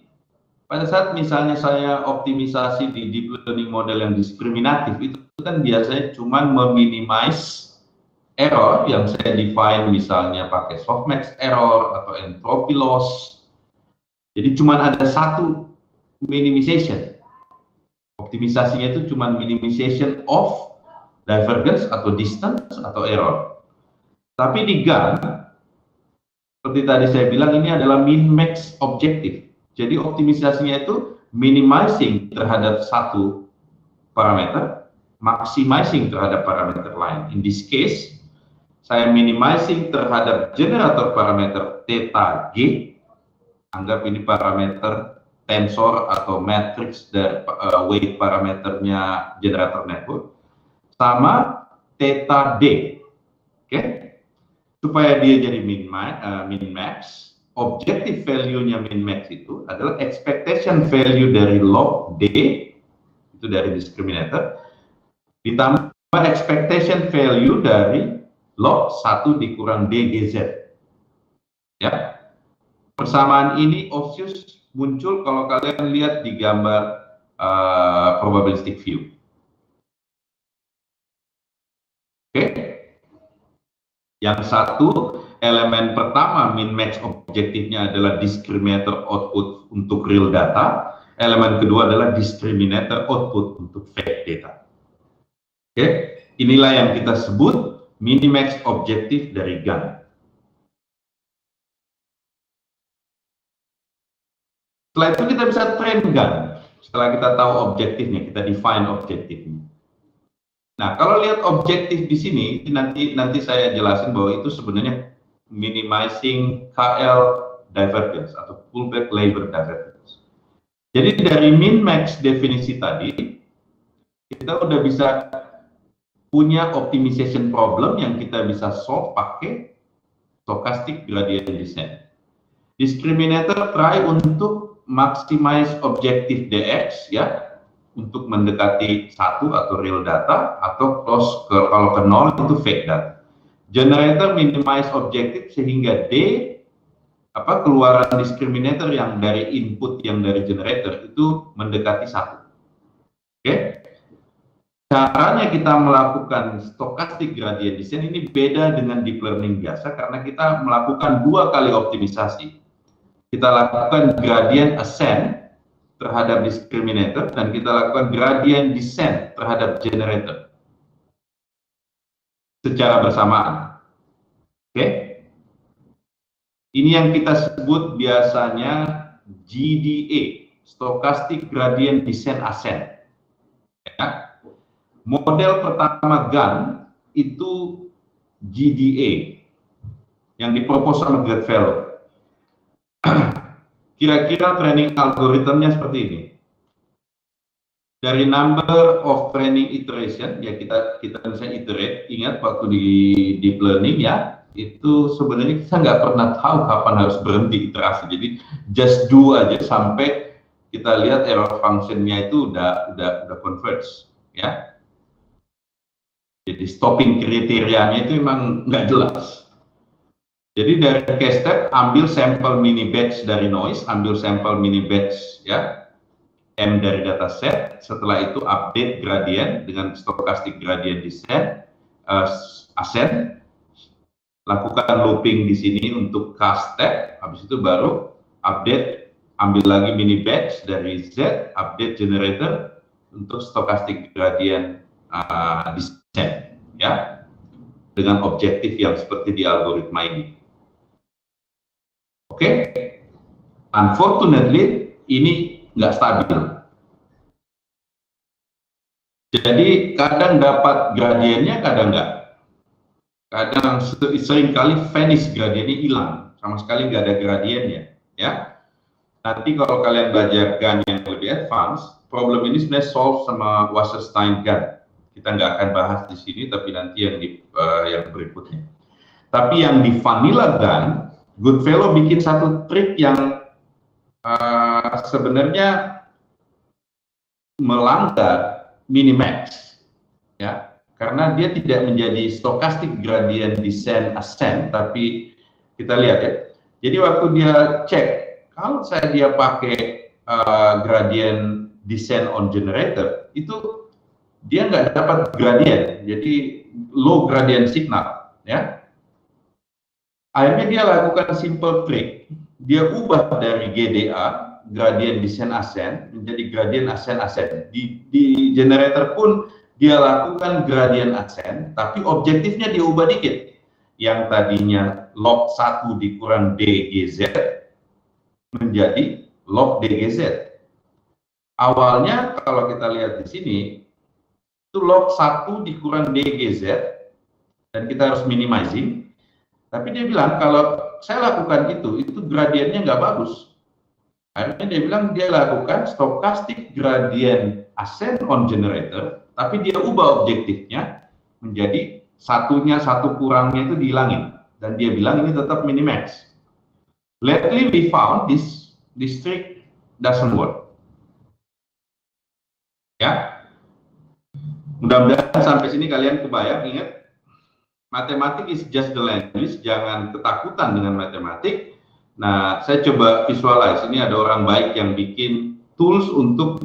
pada saat misalnya saya optimisasi di deep learning model yang diskriminatif, itu kan biasanya cuma meminimize error yang saya define misalnya pakai softmax error atau entropy loss. Jadi cuma ada satu minimization. Optimisasinya itu cuma minimization of divergence atau distance atau error. Tapi di GAN, seperti tadi saya bilang, ini adalah min-max objective. Jadi optimisasinya itu minimizing terhadap satu parameter, maximizing terhadap parameter lain. In this case, saya minimizing terhadap generator parameter theta G, anggap ini parameter tensor atau matrix dari weight parameternya generator network, sama theta D, oke? Supaya dia jadi min-max, objective value-nya min-max itu adalah expectation value dari log D, itu dari discriminator, ditambah expectation value dari log 1 dikurang DGZ. Ya. Persamaan ini obvious muncul kalau kalian lihat di gambar probabilistic view. Oke. Yang satu, elemen pertama min-max objektifnya adalah discriminator output untuk real data. Elemen kedua adalah discriminator output untuk fake data. Oke. Inilah yang kita sebut minimax objektif dari GAN. Setelah itu kita bisa train GAN. Setelah kita tahu objektifnya, kita define objektifnya. Nah, kalau lihat objektif di sini, nanti saya jelasin bahwa itu sebenarnya minimizing KL divergence atau pullback labor divergence. Jadi dari min-max definisi tadi, kita udah bisa punya optimization problem yang kita bisa solve pakai stochastic gradient descent. Discriminator try untuk maximize objective DX, ya, untuk mendekati 1 atau real data, atau close kalau ke 0 itu fake data. Generator minimize objective sehingga D, keluaran discriminator yang dari input yang dari generator itu mendekati 1. Oke? Caranya kita melakukan stochastic gradient descent ini beda dengan deep learning biasa karena kita melakukan 2 kali optimisasi. Kita lakukan gradient ascent terhadap discriminator dan kita lakukan gradient descent terhadap generator secara bersamaan. Oke? Ini yang kita sebut biasanya GDA, stochastic gradient descent ascent. Ya. Model pertama GAN itu GDA yang dipropos sama Gradfellow. Kira-kira training algoritmnya seperti ini. Dari number of training iteration, ya kita bisa iterate. Ingat waktu di deep learning ya, itu sebenarnya kita nggak pernah tahu kapan harus berhenti iterasi. Jadi just do aja sampai kita lihat error functionnya itu udah converge, ya. Jadi stopping kriterianya itu memang nggak jelas. Jadi dari case step ambil sampel mini batch dari noise, ambil sampel mini batch ya, M dari dataset, setelah itu update gradient dengan stochastic gradient descent, ascent, lakukan looping di sini untuk cast step, habis itu baru update, ambil lagi mini batch dari Z, update generator untuk stochastic gradient descent ya, dengan objektif yang seperti di algoritma ini. Oke, unfortunately ini nggak stabil. Jadi kadang dapat gradiennya, kadang nggak. Kadang sering kali vanish, gradiennya hilang, sama sekali nggak ada gradiennya. Ya, nanti kalau kalian belajar GAN yang lebih advance, problem ini sebenarnya solve sama Wasserstein GAN. Kita nggak akan bahas di sini, tapi nanti yang berikutnya. Tapi yang di vanilla GAN, Goodfellow bikin satu trik yang sebenarnya melanggar minimax, ya, karena dia tidak menjadi stochastic gradient descent ascent, tapi kita lihat ya. Jadi waktu dia cek, kalau dia pakai gradient descent on generator, itu dia nggak dapat gradient, jadi low gradient signal, ya. Akhirnya dia lakukan simple trick, dia ubah dari GDA, gradient descent ascent, menjadi gradient ascent ascent. Di generator pun dia lakukan gradient ascent, tapi objektifnya dia ubah dikit. Yang tadinya log 1 dikurang DGZ menjadi log DGZ. Awalnya kalau kita lihat di sini, itu log 1 dikurang DGZ, dan kita harus minimizing. Tapi dia bilang kalau saya lakukan itu gradiennya nggak bagus. Akhirnya dia bilang dia lakukan stochastic gradient ascent on generator, tapi dia ubah objektifnya menjadi satu kurangnya itu dihilangin, dan dia bilang ini tetap minimax. Lately we found this trick doesn't work. Ya, mudah-mudahan sampai sini kalian kebayang. Ingat, matematik is just the language, jangan ketakutan dengan matematik. Nah, saya coba visualize, ini ada orang baik yang bikin tools untuk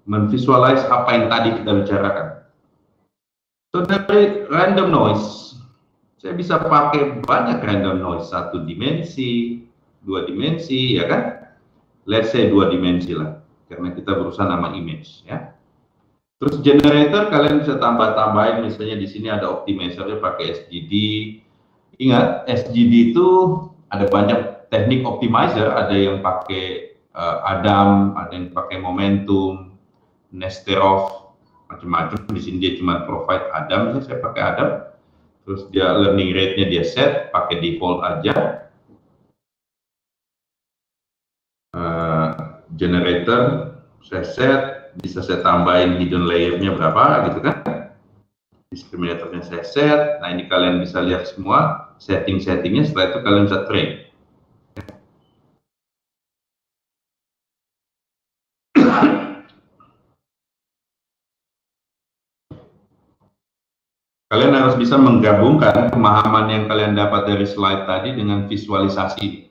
memvisualize apa yang tadi kita bicarakan. So, dari random noise, saya bisa pakai banyak random noise, 1 dimensi, 2 dimensi, ya kan? Let's say 2 dimensi lah, karena kita berusaha nama image, ya. Terus generator kalian bisa tambah-tambahin, misalnya di sini ada optimizernya pakai SGD. Ingat, SGD itu ada banyak teknik optimizer, ada yang pakai Adam, ada yang pakai momentum, Nesterov, macam-macam. Di sini dia cuma provide Adam, saya pakai Adam. Terus dia learning rate-nya dia set, pakai default aja. Generator saya set, bisa saya tambahin hidden layer-nya berapa gitu kan, diskriminatornya saya set. Nah, ini kalian bisa lihat semua setting-settingnya, setelah itu kalian bisa train. Kalian harus bisa menggabungkan pemahaman yang kalian dapat dari slide tadi dengan visualisasi.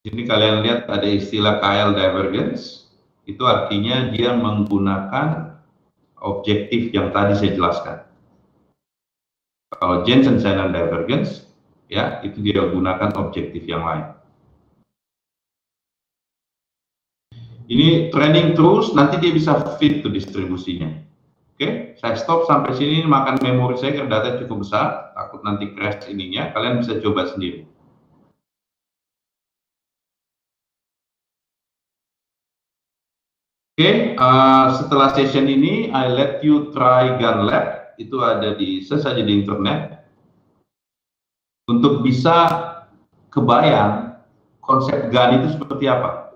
Ini kalian lihat ada istilah KL divergence, itu artinya dia menggunakan objektif yang tadi saya jelaskan. Kalau Jensen-Shannon divergence, ya itu dia gunakan objektif yang lain. Ini training terus, nanti dia bisa fit tuh distribusinya. Oke, saya stop sampai sini, makan memori saya karena data cukup besar, takut nanti crash ininya, kalian bisa coba sendiri. Oke, setelah session ini, I let you try GAN Lab, itu ada di saja di internet, untuk bisa kebayang konsep GAN itu seperti apa.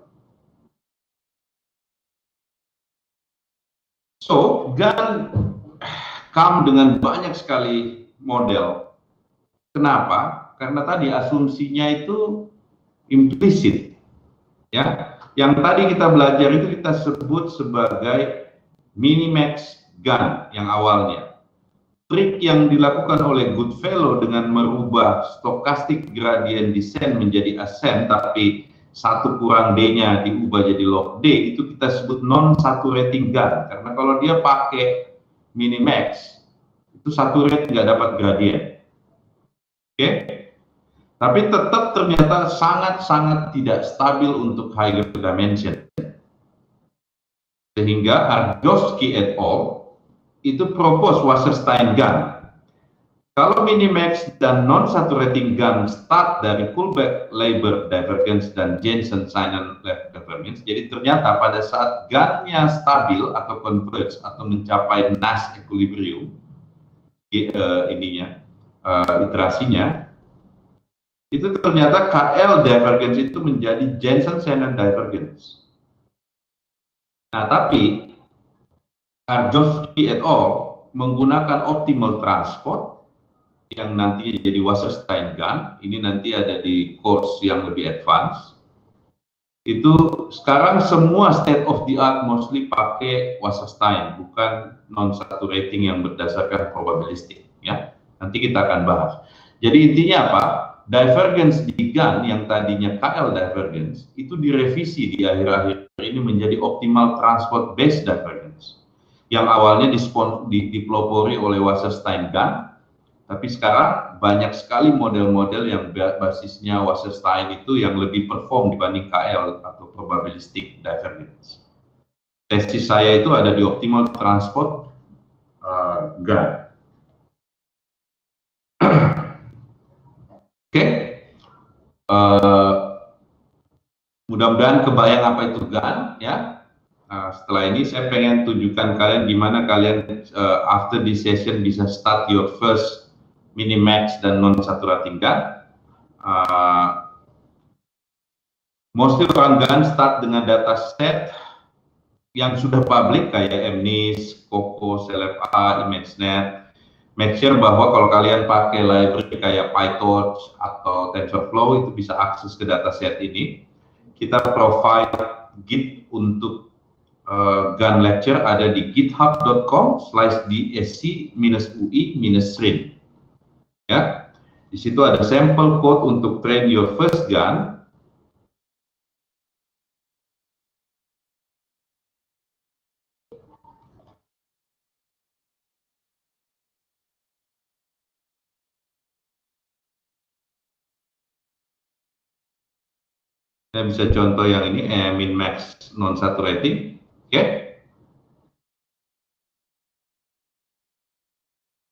So, GAN come dengan banyak sekali model. Kenapa? Karena tadi asumsinya itu implisit, ya. Yang tadi kita belajar itu kita sebut sebagai minimax gun yang awalnya. Trik yang dilakukan oleh Goodfellow dengan merubah stochastic gradient descent menjadi ascent, tapi 1 kurang D-nya diubah jadi log D, itu kita sebut non-saturating gun. Karena kalau dia pakai minimax, itu saturate nggak dapat gradient. Oke? Tapi tetap ternyata sangat-sangat tidak stabil untuk higher dimension. Sehingga Argosky et al. Itu propose Wasserstein gun. Kalau minimax dan non-saturating gun start dari Kullback-Leibler divergence dan Jensen-Simon-Lev divergence, jadi ternyata pada saat gunnya stabil atau converge atau mencapai Nash equilibrium, iterasinya, itu ternyata KL divergence itu menjadi Jensen-Simon divergence. Nah, tapi Argosky et al. Menggunakan optimal transport yang nanti jadi Wasserstein gun, ini nanti ada di course yang lebih advance. Itu sekarang semua state of the art mostly pakai Wasserstein, bukan non-saturating yang berdasarkan probabilistik, ya. Nanti kita akan bahas. Jadi intinya apa? Divergence di gun yang tadinya KL divergence itu direvisi di akhir-akhir ini menjadi optimal transport based divergence. Yang awalnya dipelopori oleh Wasserstein gun, tapi sekarang banyak sekali model-model yang basisnya Wasserstein itu yang lebih perform dibanding KL atau probabilistic divergence. Tesis saya itu ada di optimal transport gun. Oke. Mudah-mudahan kebayang apa itu gun, ya. Setelah ini saya pengen tunjukkan kalian gimana kalian after this session bisa start your first minimax dan non-saturating gun. Mostly orang gun start dengan data set yang sudah public kayak MNIST, COCO, CLFA, ImageNet. Make sure bahwa kalau kalian pakai library kayak PyTorch atau TensorFlow itu bisa akses ke dataset ini. Kita provide Git untuk gun lecture ada di github.com/dsc-ui-stream. Ya, di situ ada sampel code untuk train your first gun. Saya bisa contoh yang ini, min max non saturating, oke?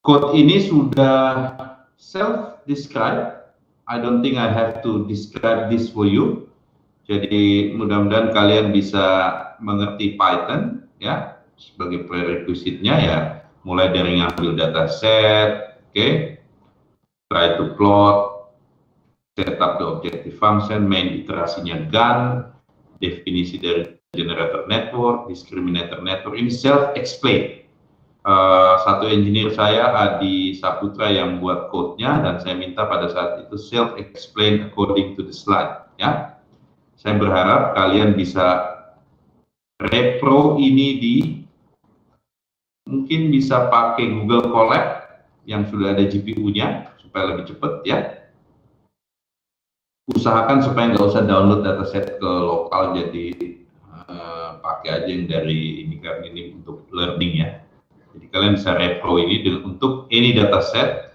Code ini sudah self-describe. I don't think I have to describe this for you. Jadi mudah-mudahan kalian bisa mengerti Python, ya, sebagai prerequisite-nya ya, mulai dari ngambil dataset, oke? Try to plot, set up the objective function, main iterasinya gun, definisi dari generator network, discriminator network, ini self-explain. Satu engineer saya, Adi Saputra, yang buat code-nya, dan saya minta pada saat itu self-explain according to the slide, ya. Saya berharap kalian bisa repro ini di, mungkin bisa pakai Google Colab yang sudah ada GPU-nya supaya lebih cepat, ya. Usahakan supaya nggak usah download dataset ke lokal, jadi pakai aja yang dari ini, karena ini untuk learning, ya. Jadi kalian bisa repro ini untuk any dataset.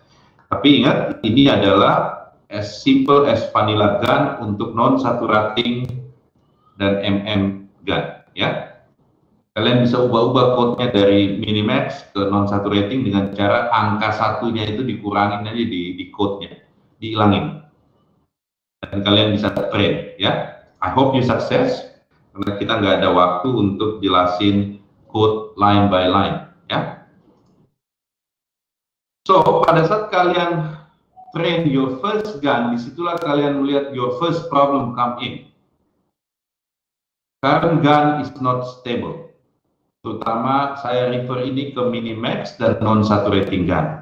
Tapi ingat, ini adalah as simple as vanilla gun untuk non-saturating dan MM gun, ya. Kalian bisa ubah-ubah code-nya dari minimax ke non-saturating dengan cara angka satunya itu dikurangin aja di code-nya, dihilangin. Dan kalian bisa train, ya. I hope you success, karena kita nggak ada waktu untuk jelasin code line by line, ya. So pada saat kalian train your first gun, disitulah kalian melihat your first problem come in. Current gun is not stable. Terutama saya refer ini ke minimax dan non-saturating gun.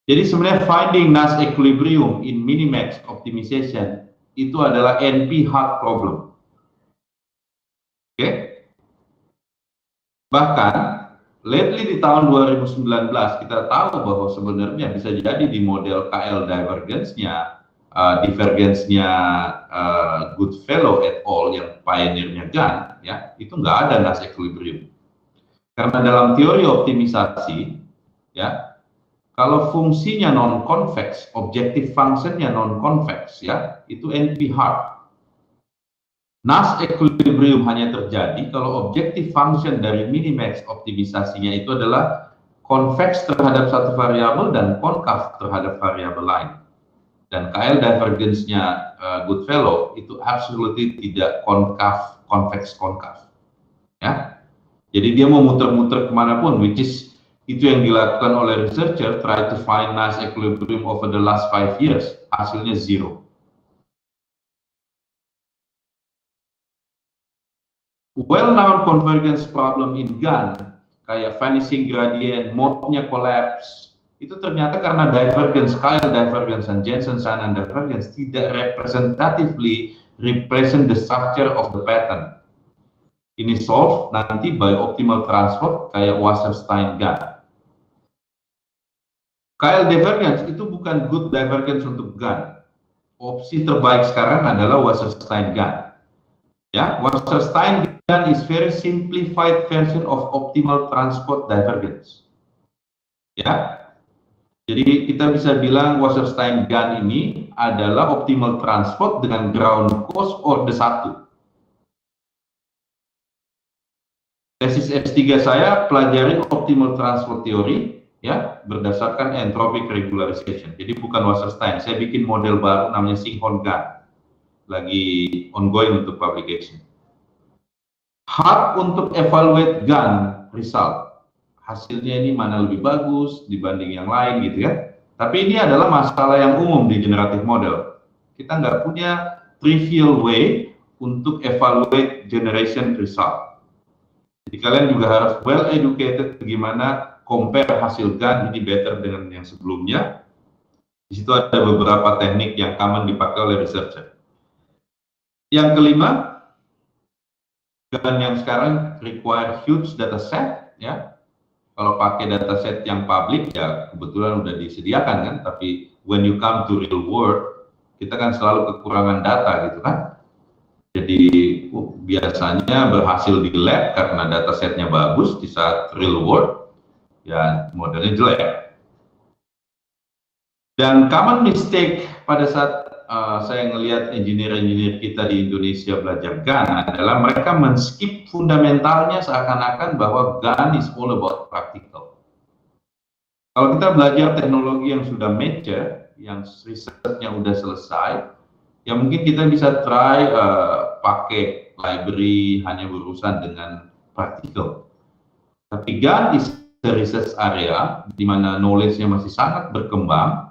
Jadi sebenarnya finding Nash equilibrium in minimax optimization itu adalah NP hard problem. Oke. Bahkan lately di tahun 2019 kita tahu bahwa sebenarnya bisa jadi di model KL divergence-nya, divergence-nya Goodfellow et al. Yang pioneer-nya Gann, ya, itu nggak ada Nash equilibrium. Karena dalam teori optimisasi, ya, kalau fungsinya non-convex, objective function-nya non-convex, ya, itu NP-hard. Nash equilibrium hanya terjadi kalau objective function dari minimax optimisasinya itu adalah convex terhadap satu variabel dan concave terhadap variabel lain. Dan KL divergence-nya Goodfellow itu absolutely tidak concave, convex. Ya, jadi dia mau muter-muter kemanapun, which is itu yang dilakukan oleh researcher, try to find Nash equilibrium over the last 5 years, hasilnya zero. Well-known convergence problem in Gann, kayak vanishing gradient, mode-nya collapse, itu ternyata karena divergence, KL divergence, dan Jensen-Shannon divergence tidak representatively represent the structure of the pattern. Ini solve nanti by optimal transport kayak Wasserstein-Gann. KL divergence itu bukan good divergence untuk Gann. Opsi terbaik sekarang adalah Wasserstein-Gann. Ya, Wasserstein-Gann is very simplified version of optimal transport divergence. Ya, jadi kita bisa bilang Wasserstein-Gann ini adalah optimal transport dengan ground cause orde 1. Tesis S3 saya pelajari optimal transport theory, ya, berdasarkan entropic regularization. Jadi bukan Wasserstein, saya bikin model baru namanya Singhorn-Gann. Lagi ongoing untuk publication. Hard untuk evaluate Gann result. Hasilnya ini mana lebih bagus dibanding yang lain gitu ya. Tapi ini adalah masalah yang umum di generative model. Kita nggak punya trivial way untuk evaluate generation result. Jadi kalian juga harus well educated bagaimana compare hasil Gann ini better dengan yang sebelumnya. Di situ ada beberapa teknik yang common dipakai oleh researcher. Yang kelima, Gann yang sekarang require huge data set, ya. Kalau pakai data set yang public, ya kebetulan udah disediakan kan, tapi when you come to real world, kita kan selalu kekurangan data gitu kan. Jadi biasanya berhasil di lab karena data setnya bagus, di saat real world, ya modelnya jelek. Dan common mistake pada saat saya ngelihat engineer-engineer kita di Indonesia belajar Gann adalah mereka men-skip fundamentalnya seakan-akan bahwa Gann is all about practical. Kalau kita belajar teknologi yang sudah mature, yang risetnya udah selesai, ya mungkin kita bisa try pakai library hanya berurusan dengan practical. Tapi Gann is the research area di mana knowledge-nya masih sangat berkembang.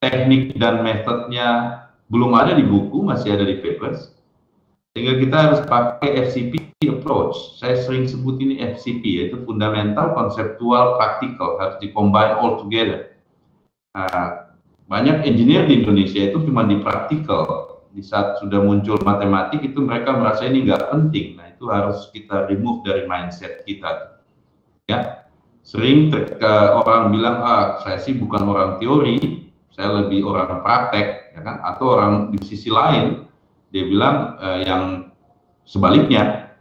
Teknik dan metodenya belum ada di buku, masih ada di papers. Sehingga kita harus pakai FCP approach. Saya sering sebut ini FCP, yaitu fundamental, konseptual, praktikal, harus di-combine all together. Banyak engineer di Indonesia itu cuma di praktikal. Di saat sudah muncul matematik, itu mereka merasa ini nggak penting. Nah, itu harus kita remove dari mindset kita. Ya, sering orang bilang, saya sih bukan orang teori, saya lebih orang praktek, ya kan? Atau orang di sisi lain dia bilang yang sebaliknya,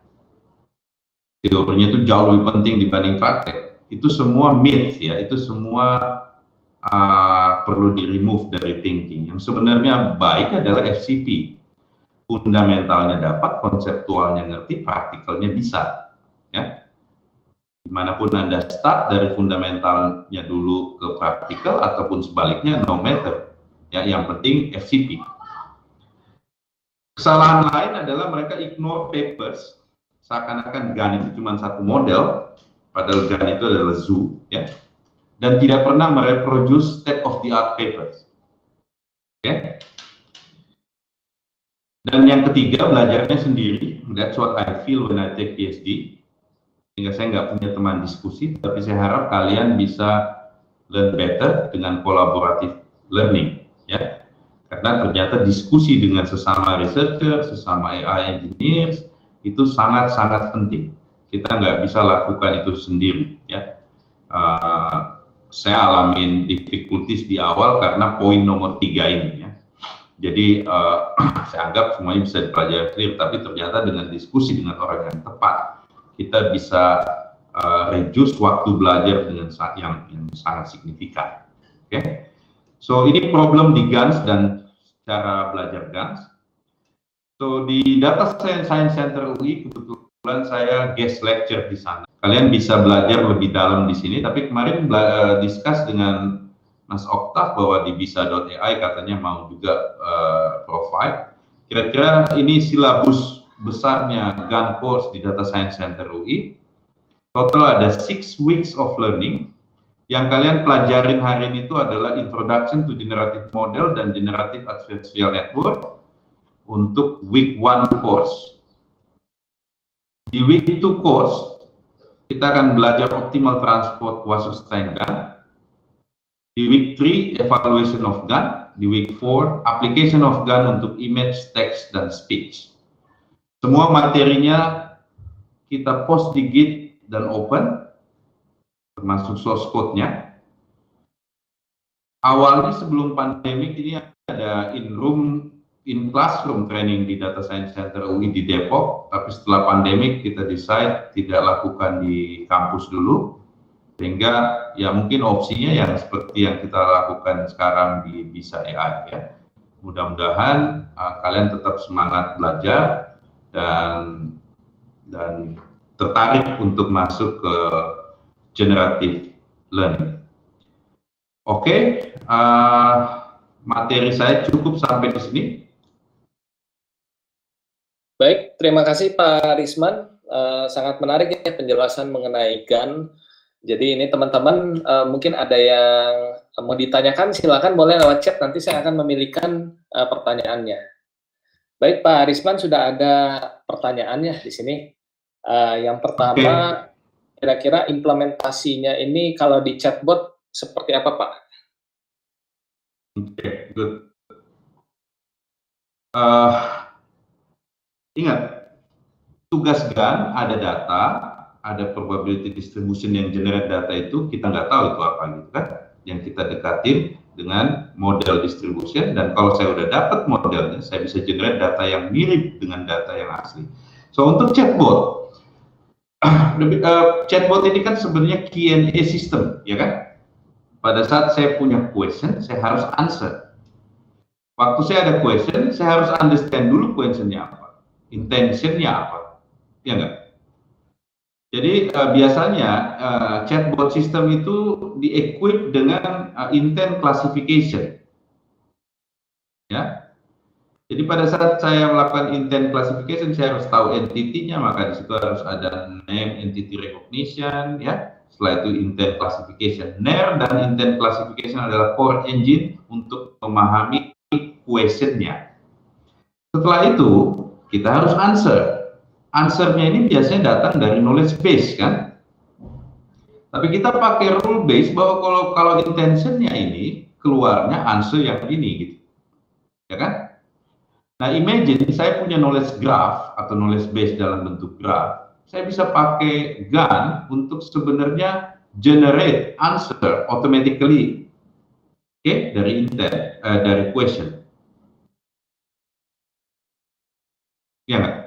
teorinya itu jauh lebih penting dibanding praktek. Itu semua myth, ya, itu semua perlu di remove dari thinking. Yang sebenarnya baik adalah FCP, fundamentalnya dapat, konseptualnya ngerti, praktikalnya bisa, ya. Dimanapun Anda start dari fundamentalnya dulu ke praktikal ataupun sebaliknya, no matter. Ya, yang penting FCP. Kesalahan lain adalah mereka ignore papers, seakan-akan Gann itu cuma satu model, padahal Gann itu adalah zoo, ya, dan tidak pernah mereproduce state of the art papers. Oke. Dan yang ketiga, belajarnya sendiri. That's what I feel when I take PhD. Sehingga saya nggak punya teman diskusi, tapi saya harap kalian bisa learn better dengan collaborative learning, ya. Karena ternyata diskusi dengan sesama researcher, sesama AI engineers, itu sangat-sangat penting. Kita nggak bisa lakukan itu sendiri, ya. Saya alamin difficulties di awal karena poin nomor 3 ini, ya. Jadi saya anggap semuanya bisa dipelajari clear, tapi ternyata dengan diskusi dengan orang yang tepat, kita bisa reduce waktu belajar dengan yang sangat signifikan. Oke, so ini problem di GANS dan cara belajar GANS. So di Data Science Center UI kebetulan saya guest lecture di sana. Kalian bisa belajar lebih dalam di sini. Tapi kemarin discuss dengan Mas Oktav bahwa di bisa.ai katanya mau juga provide. Kira-kira ini silabus besarnya GAN course di Data Science Center UI. Total ada 6 weeks of learning. Yang kalian pelajarin hari ini itu adalah Introduction to Generative Model dan Generative Adversarial Network untuk week 1 course. Di week 2 course, kita akan belajar Optimal Transport Wasserstein GAN. Di week 3, Evaluation of GAN. Di week 4, Application of GAN untuk Image, Text, dan Speech. Semua materinya kita post di Git dan open, termasuk source code-nya. Awalnya sebelum pandemi ini ada in classroom training di Data Science Center UI di Depok, tapi setelah pandemi kita decide tidak lakukan di kampus dulu, sehingga ya mungkin opsinya yang seperti yang kita lakukan sekarang di Bisa AI, ya. Mudah-mudahan kalian tetap semangat belajar dan tertarik untuk masuk ke generative learning. Oke, materi saya cukup sampai di sini. Baik, terima kasih Pak Risman. Sangat menarik ya penjelasan mengenai GAN. Jadi ini teman-teman mungkin ada yang mau ditanyakan, silakan boleh lewat chat, nanti saya akan memilihkan pertanyaannya. Baik Pak Risman, sudah ada pertanyaannya di sini. Yang pertama, kira-kira implementasinya ini kalau di chatbot seperti apa Pak? Oke, good. Ingat, tugas GAN ada data, ada probability distribution yang generate data itu, kita nggak tahu itu apa gitu kan. Yang kita dekatin dengan model distribution, dan kalau saya udah dapat modelnya, saya bisa generate data yang mirip dengan data yang asli. So untuk chatbot, chatbot ini kan sebenarnya Q&A system, ya kan? Pada saat saya punya question, saya harus answer. Waktu saya ada question, saya harus understand dulu questionnya apa, intentionnya apa, ya enggak? Jadi biasanya chatbot system itu di-equip dengan intent classification, ya. Jadi pada saat saya melakukan intent classification, saya harus tahu entity-nya, maka di situ harus ada name entity recognition, ya. Setelah itu intent classification. NER dan intent classification adalah core engine untuk memahami question-nya. Setelah itu kita harus answer. Answer-nya ini biasanya datang dari knowledge base kan. Tapi kita pakai rule base bahwa kalau intention-nya ini keluarnya answer yang ini gitu. Ya kan? Nah, imagine saya punya knowledge graph atau knowledge base dalam bentuk graph. Saya bisa pakai GAN untuk sebenarnya generate answer automatically, dari intent, dari question. Ya nggak?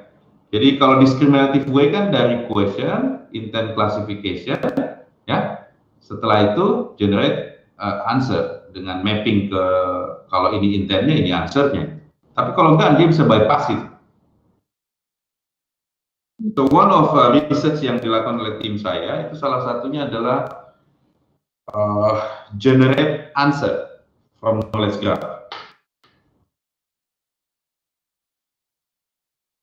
Jadi kalau discriminative way kan dari question, intent classification, ya. Setelah itu generate answer dengan mapping ke kalau ini intentnya, ini answernya. Tapi kalau enggak, dia bisa bypass it. So one of research yang dilakukan oleh tim saya itu salah satunya adalah generate answer from knowledge graph.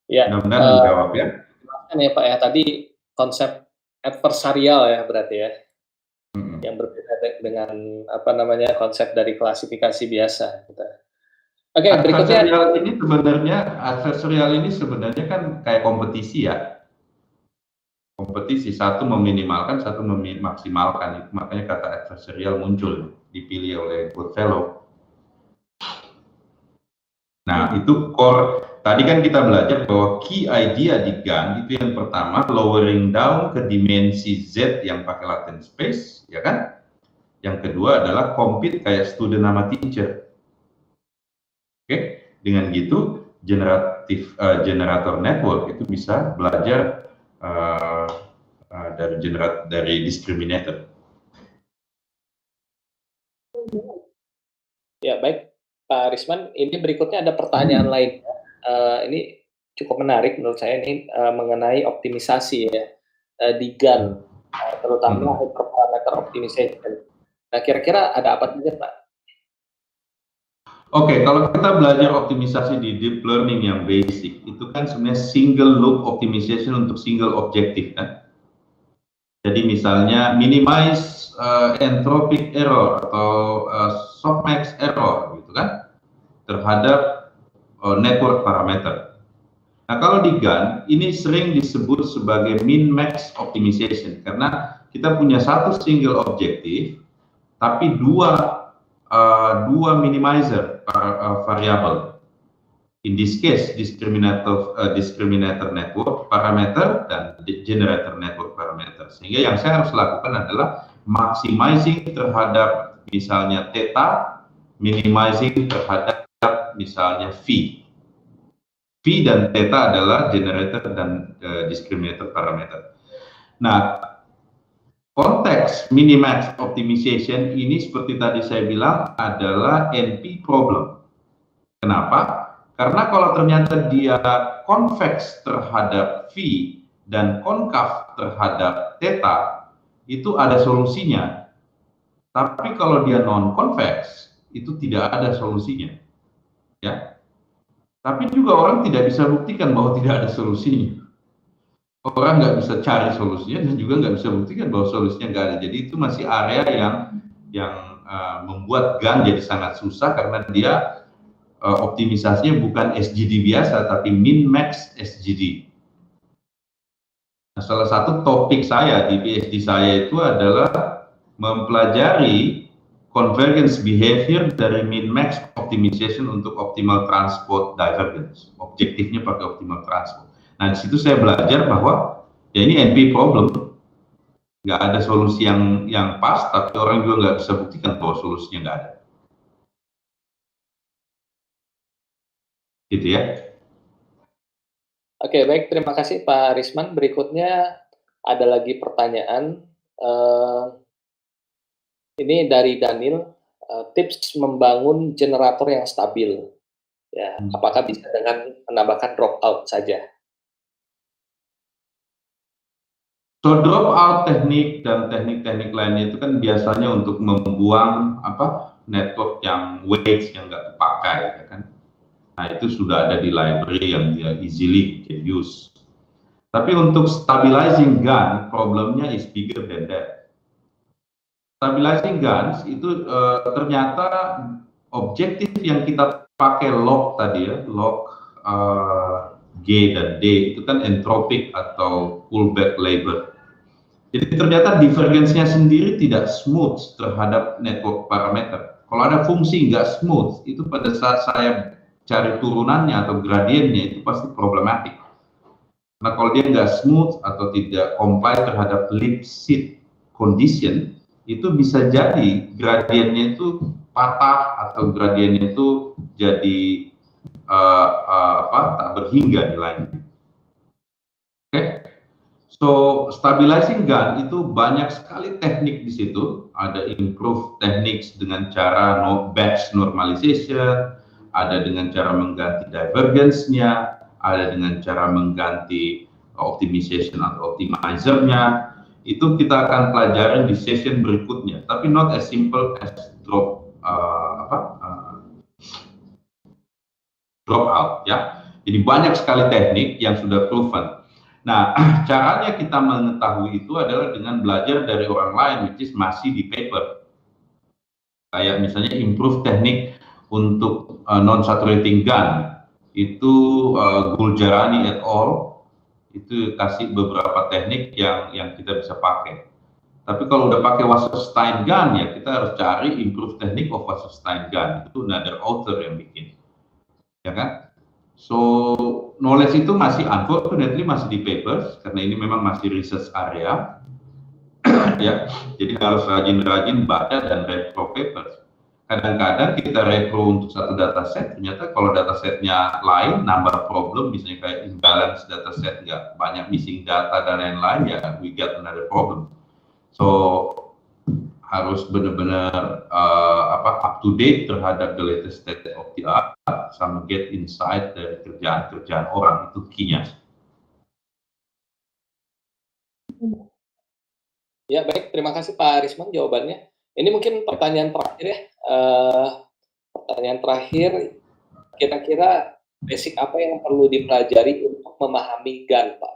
Ya, mudah-mudahan menjawab ya. Ya Pak ya, tadi konsep adversarial ya berarti ya, yang berbeda dengan apa namanya konsep dari klasifikasi biasa. Oke, berikutnya. Adversarial ini sebenarnya kan kayak kompetisi ya. Kompetisi, satu meminimalkan, satu memaksimalkan. Makanya kata adversarial muncul, dipilih oleh Goodfellow. Nah, itu core tadi kan kita belajar bahwa key idea di GAN itu yang pertama lowering down ke dimensi Z yang pakai latent space, ya kan? Yang kedua adalah compete kayak student sama teacher. Oke, dengan gitu generator network itu bisa belajar dari discriminator. Ya, baik Pak Risman, ini berikutnya ada pertanyaan lain. Ini cukup menarik menurut saya, ini mengenai optimisasi ya di GAN, terutama hyperparameter optimization. Nah, kira-kira ada apa saja, Pak? Oke, kalau kita belajar optimisasi di deep learning yang basic, itu kan sebenarnya single loop optimization untuk single objective kan. Jadi misalnya minimize entropic error atau softmax error gitu kan terhadap network parameter. Nah, kalau di GAN ini sering disebut sebagai min-max optimization karena kita punya satu single objektif tapi dua minimizer variabel. In this case, discriminator network parameter dan generator network parameter. Sehingga yang saya harus lakukan adalah maximizing terhadap misalnya theta, minimizing terhadap misalnya phi. Phi dan theta adalah generator dan discriminator parameter. Nah, konteks minimax optimization ini seperti tadi saya bilang adalah NP problem. Kenapa? Karena kalau ternyata dia convex terhadap phi dan konkav terhadap theta, itu ada solusinya. Tapi kalau dia non-convex, itu tidak ada solusinya. Ya. Tapi juga orang tidak bisa buktikan bahwa tidak ada solusinya. Orang nggak bisa cari solusinya dan juga nggak bisa buktikan bahwa solusinya nggak ada. Jadi itu masih area yang membuat GAN jadi sangat susah karena dia optimisasinya bukan SGD biasa tapi min-max SGD. Nah, salah satu topik saya di PhD saya itu adalah mempelajari convergence behavior dari min-max optimization untuk optimal transport divergence. Objektifnya pakai optimal transport. Nah, di situ saya belajar bahwa ya ini NP problem. Nggak ada solusi yang pas, tapi orang juga nggak bisa buktikan bahwa solusinya nggak ada. Gitu ya. Oke, baik. Terima kasih Pak Risman. Berikutnya ada lagi pertanyaan. Ini dari Daniel. Tips membangun generator yang stabil. Ya, apakah bisa dengan menambahkan dropout saja? So dropout teknik dan teknik-teknik lainnya itu kan biasanya untuk membuang network yang weights yang nggak terpakai, ya kan? Nah, itu sudah ada di library yang dia easily can use. Tapi untuk stabilizing GAN, problemnya is bigger than that. Stabilizing GANs itu ternyata objektif yang kita pakai log tadi ya, log G dan D itu kan entropic atau pullback labor. Jadi ternyata divergence-nya sendiri tidak smooth terhadap network parameter. Kalau ada fungsi nggak smooth, itu pada saat saya cari turunannya atau gradiennya itu pasti problematik. Nah, kalau dia nggak smooth atau tidak comply terhadap Lipschitz condition, itu bisa jadi gradiennya itu patah atau gradiennya itu jadi tak berhingga nilainya. Oke, so stabilizing GAN itu banyak sekali teknik di situ. Ada improve techniques dengan cara batch normalization, ada dengan cara mengganti divergence-nya, ada dengan cara mengganti optimization atau optimizer-nya. Itu kita akan pelajari di session berikutnya, tapi not as simple as drop out ya. Jadi banyak sekali teknik yang sudah proven. Nah, caranya kita mengetahui itu adalah dengan belajar dari orang lain, which is masih di paper. Kayak misalnya improve teknik untuk non-saturating GAN, itu Guljarani et al. Itu kasih beberapa teknik yang kita bisa pakai. Tapi kalau udah pakai Wasserstein GAN ya kita harus cari improve teknik of Wasserstein GAN. Itu another author yang bikin, ya kan? So knowledge itu masih unfortunately masih di papers karena ini memang masih research area ya. Jadi harus rajin-rajin baca dan repro papers. Kadang-kadang kita repro untuk satu dataset, ternyata kalau datasetnya lain, nambah problem, misalnya kayak imbalance dataset, nggak banyak missing data dan lain-lain, ya we get another problem. So harus benar-benar up to date terhadap the latest state of the art, sama get insight dari kerjaan-kerjaan orang, itu key-nya. Ya baik, terima kasih Pak Risman jawabannya. Ini mungkin pertanyaan terakhir ya. Pertanyaan terakhir, kira-kira basic apa yang perlu dipelajari untuk memahami GAN, Pak?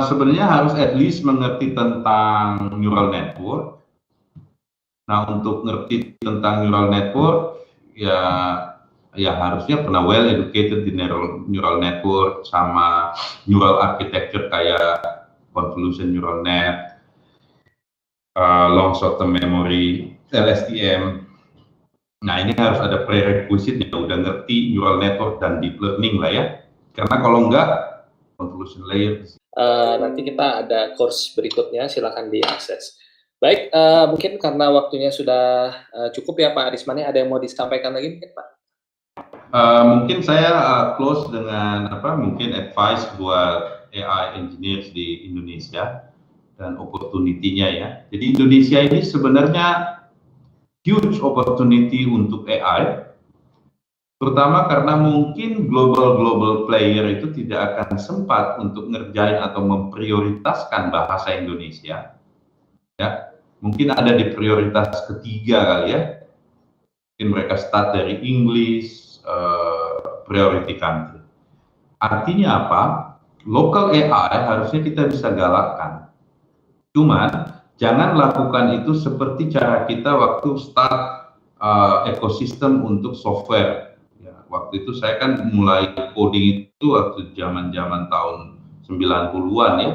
Sebenarnya harus at least mengerti tentang neural network. Nah, untuk ngerti tentang neural network, ya harusnya pernah well educated di neural network sama neural architecture kayak convolution neural net, long short term memory, LSTM. Nah, ini harus ada prerequisite ya, udah ngerti neural network dan deep learning lah ya. Karena kalau enggak, convolution layer. Nanti kita ada course berikutnya, silakan diakses. Baik, mungkin karena waktunya sudah cukup ya Pak Arisman, ada yang mau disampaikan lagi mungkin Pak? Mungkin saya close dengan mungkin advice buat AI engineers di Indonesia dan opportunity-nya ya. Jadi Indonesia ini sebenarnya huge opportunity untuk AI, terutama karena mungkin global player itu tidak akan sempat untuk ngerjain atau memprioritaskan bahasa Indonesia. Ya, mungkin ada di prioritas ketiga kali ya. Mungkin mereka start dari English, priority country. Artinya apa? Local AI harusnya kita bisa galakkan. Cuman jangan lakukan itu seperti cara kita waktu start ekosistem untuk software. Ya, waktu itu saya kan mulai coding itu waktu zaman-zaman tahun 90-an ya.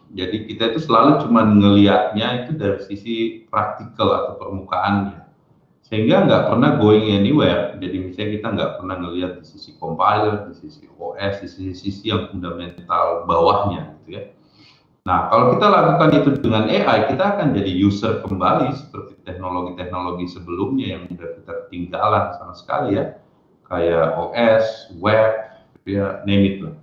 Jadi kita itu selalu cuma ngelihatnya itu dari sisi praktikal atau permukaannya. Sehingga nggak pernah going anywhere. Jadi misalnya kita nggak pernah ngelihat di sisi compiler, di sisi OS, di sisi yang fundamental bawahnya gitu ya. Nah, kalau kita lakukan itu dengan AI, kita akan jadi user kembali seperti teknologi-teknologi sebelumnya yang sudah kita ketinggalan sama sekali ya, kayak OS, web, ya name it lah.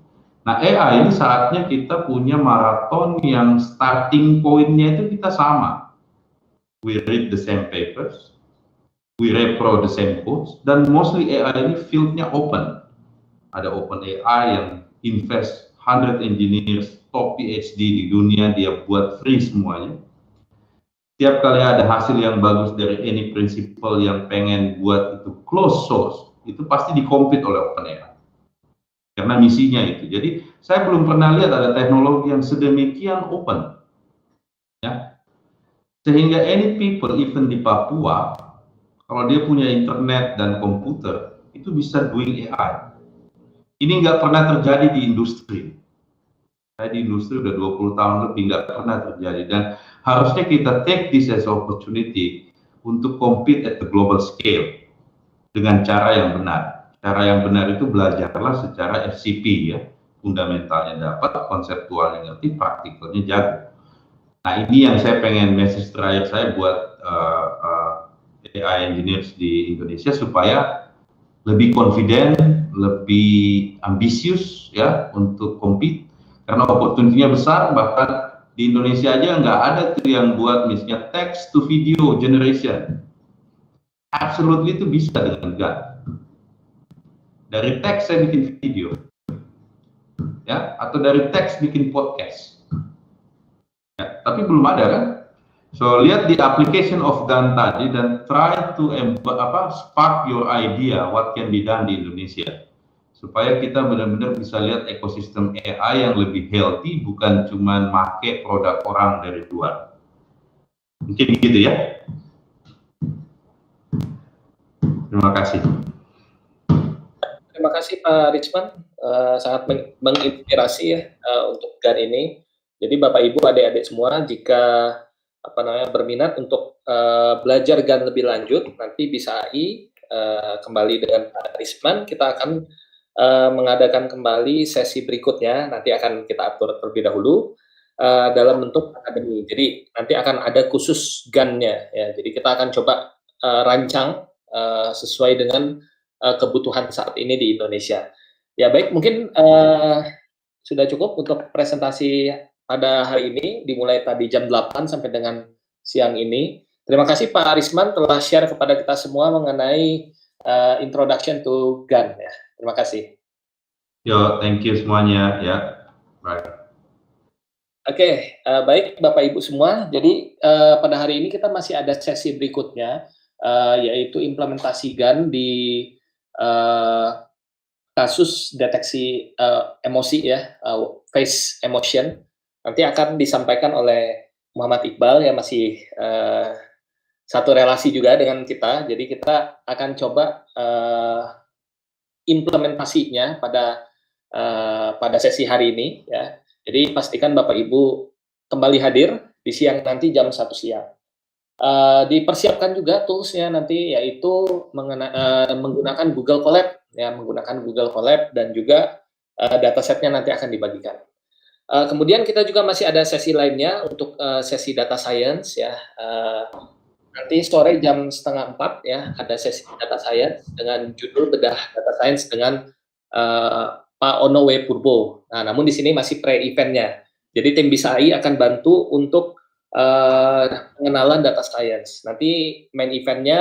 Nah, AI ini saatnya kita punya maraton yang starting point-nya itu kita sama. We read the same papers, we repro the same codes, dan mostly AI ini field-nya open. Ada open AI yang invest 100 engineers, top PhD di dunia, dia buat free semuanya. Tiap kali ada hasil yang bagus dari any principle yang pengen buat itu closed source, itu pasti di-compete oleh OpenAI. Karena misinya itu. Jadi saya belum pernah lihat ada teknologi yang sedemikian open. Ya. Sehingga any people, even di Papua, kalau dia punya internet dan komputer, itu bisa doing AI. Ini nggak pernah terjadi di industri. Saya di industri udah 20 tahun lebih, nggak pernah terjadi. Dan harusnya kita take this as opportunity untuk compete at the global scale dengan cara yang benar. Cara yang benar itu belajarlah secara FCP ya, fundamentalnya dapat, konseptualnya ngerti, praktikalnya jago. Nah ini yang saya pengen message terakhir saya buat AI engineers di Indonesia supaya lebih confident, lebih ambisius ya untuk compete karena opportunity-nya besar. Bahkan di Indonesia aja nggak ada tuh yang buat misalnya text to video generation. Absolutely itu bisa dengan GAN. Dari teks saya bikin video, ya, atau dari teks bikin podcast. Ya, tapi belum ada kan? So lihat di application of GAN tadi dan try to spark your idea what can be done di Indonesia supaya kita benar-benar bisa lihat ekosistem AI yang lebih healthy, bukan cuma make produk orang dari luar. Mungkin gitu ya. Terima kasih. Terima kasih Pak Richman, sangat menginspirasi ya untuk GAN ini. Jadi Bapak Ibu, adik-adik semua, jika berminat untuk belajar GAN lebih lanjut, nanti bisa kembali dengan Pak Risman. Kita akan mengadakan kembali sesi berikutnya. Nanti akan kita atur terlebih dahulu dalam bentuk akademi. Jadi nanti akan ada khusus GAN-nya. Ya. Jadi kita akan coba rancang sesuai dengan kebutuhan saat ini di Indonesia. Ya baik, mungkin sudah cukup untuk presentasi pada hari ini, dimulai tadi jam 8 sampai dengan siang ini. Terima kasih Pak Risman telah share kepada kita semua mengenai introduction to GAN. Ya. Terima kasih. Yo, thank you semuanya. Ya, baik. Oke, baik Bapak Ibu semua. Jadi pada hari ini kita masih ada sesi berikutnya, yaitu implementasi GAN di kasus deteksi emosi ya, face emotion. Nanti akan disampaikan oleh Muhammad Iqbal yang masih satu relasi juga dengan kita. Jadi kita akan coba implementasinya pada sesi hari ini ya. Jadi pastikan Bapak Ibu kembali hadir di siang nanti jam 1 siang. Dipersiapkan juga toolsnya nanti, yaitu menggunakan Google Colab ya, menggunakan Google Colab, dan juga datasetnya nanti akan dibagikan. Kemudian kita juga masih ada sesi lainnya untuk sesi data science ya. Nanti sore jam 3:30 ya, ada sesi data science dengan judul bedah data science dengan Pak Onowe Purbo. Nah, namun di sini masih pre-eventnya. Jadi tim Bisa AI akan bantu untuk pengenalan data science. Nanti main eventnya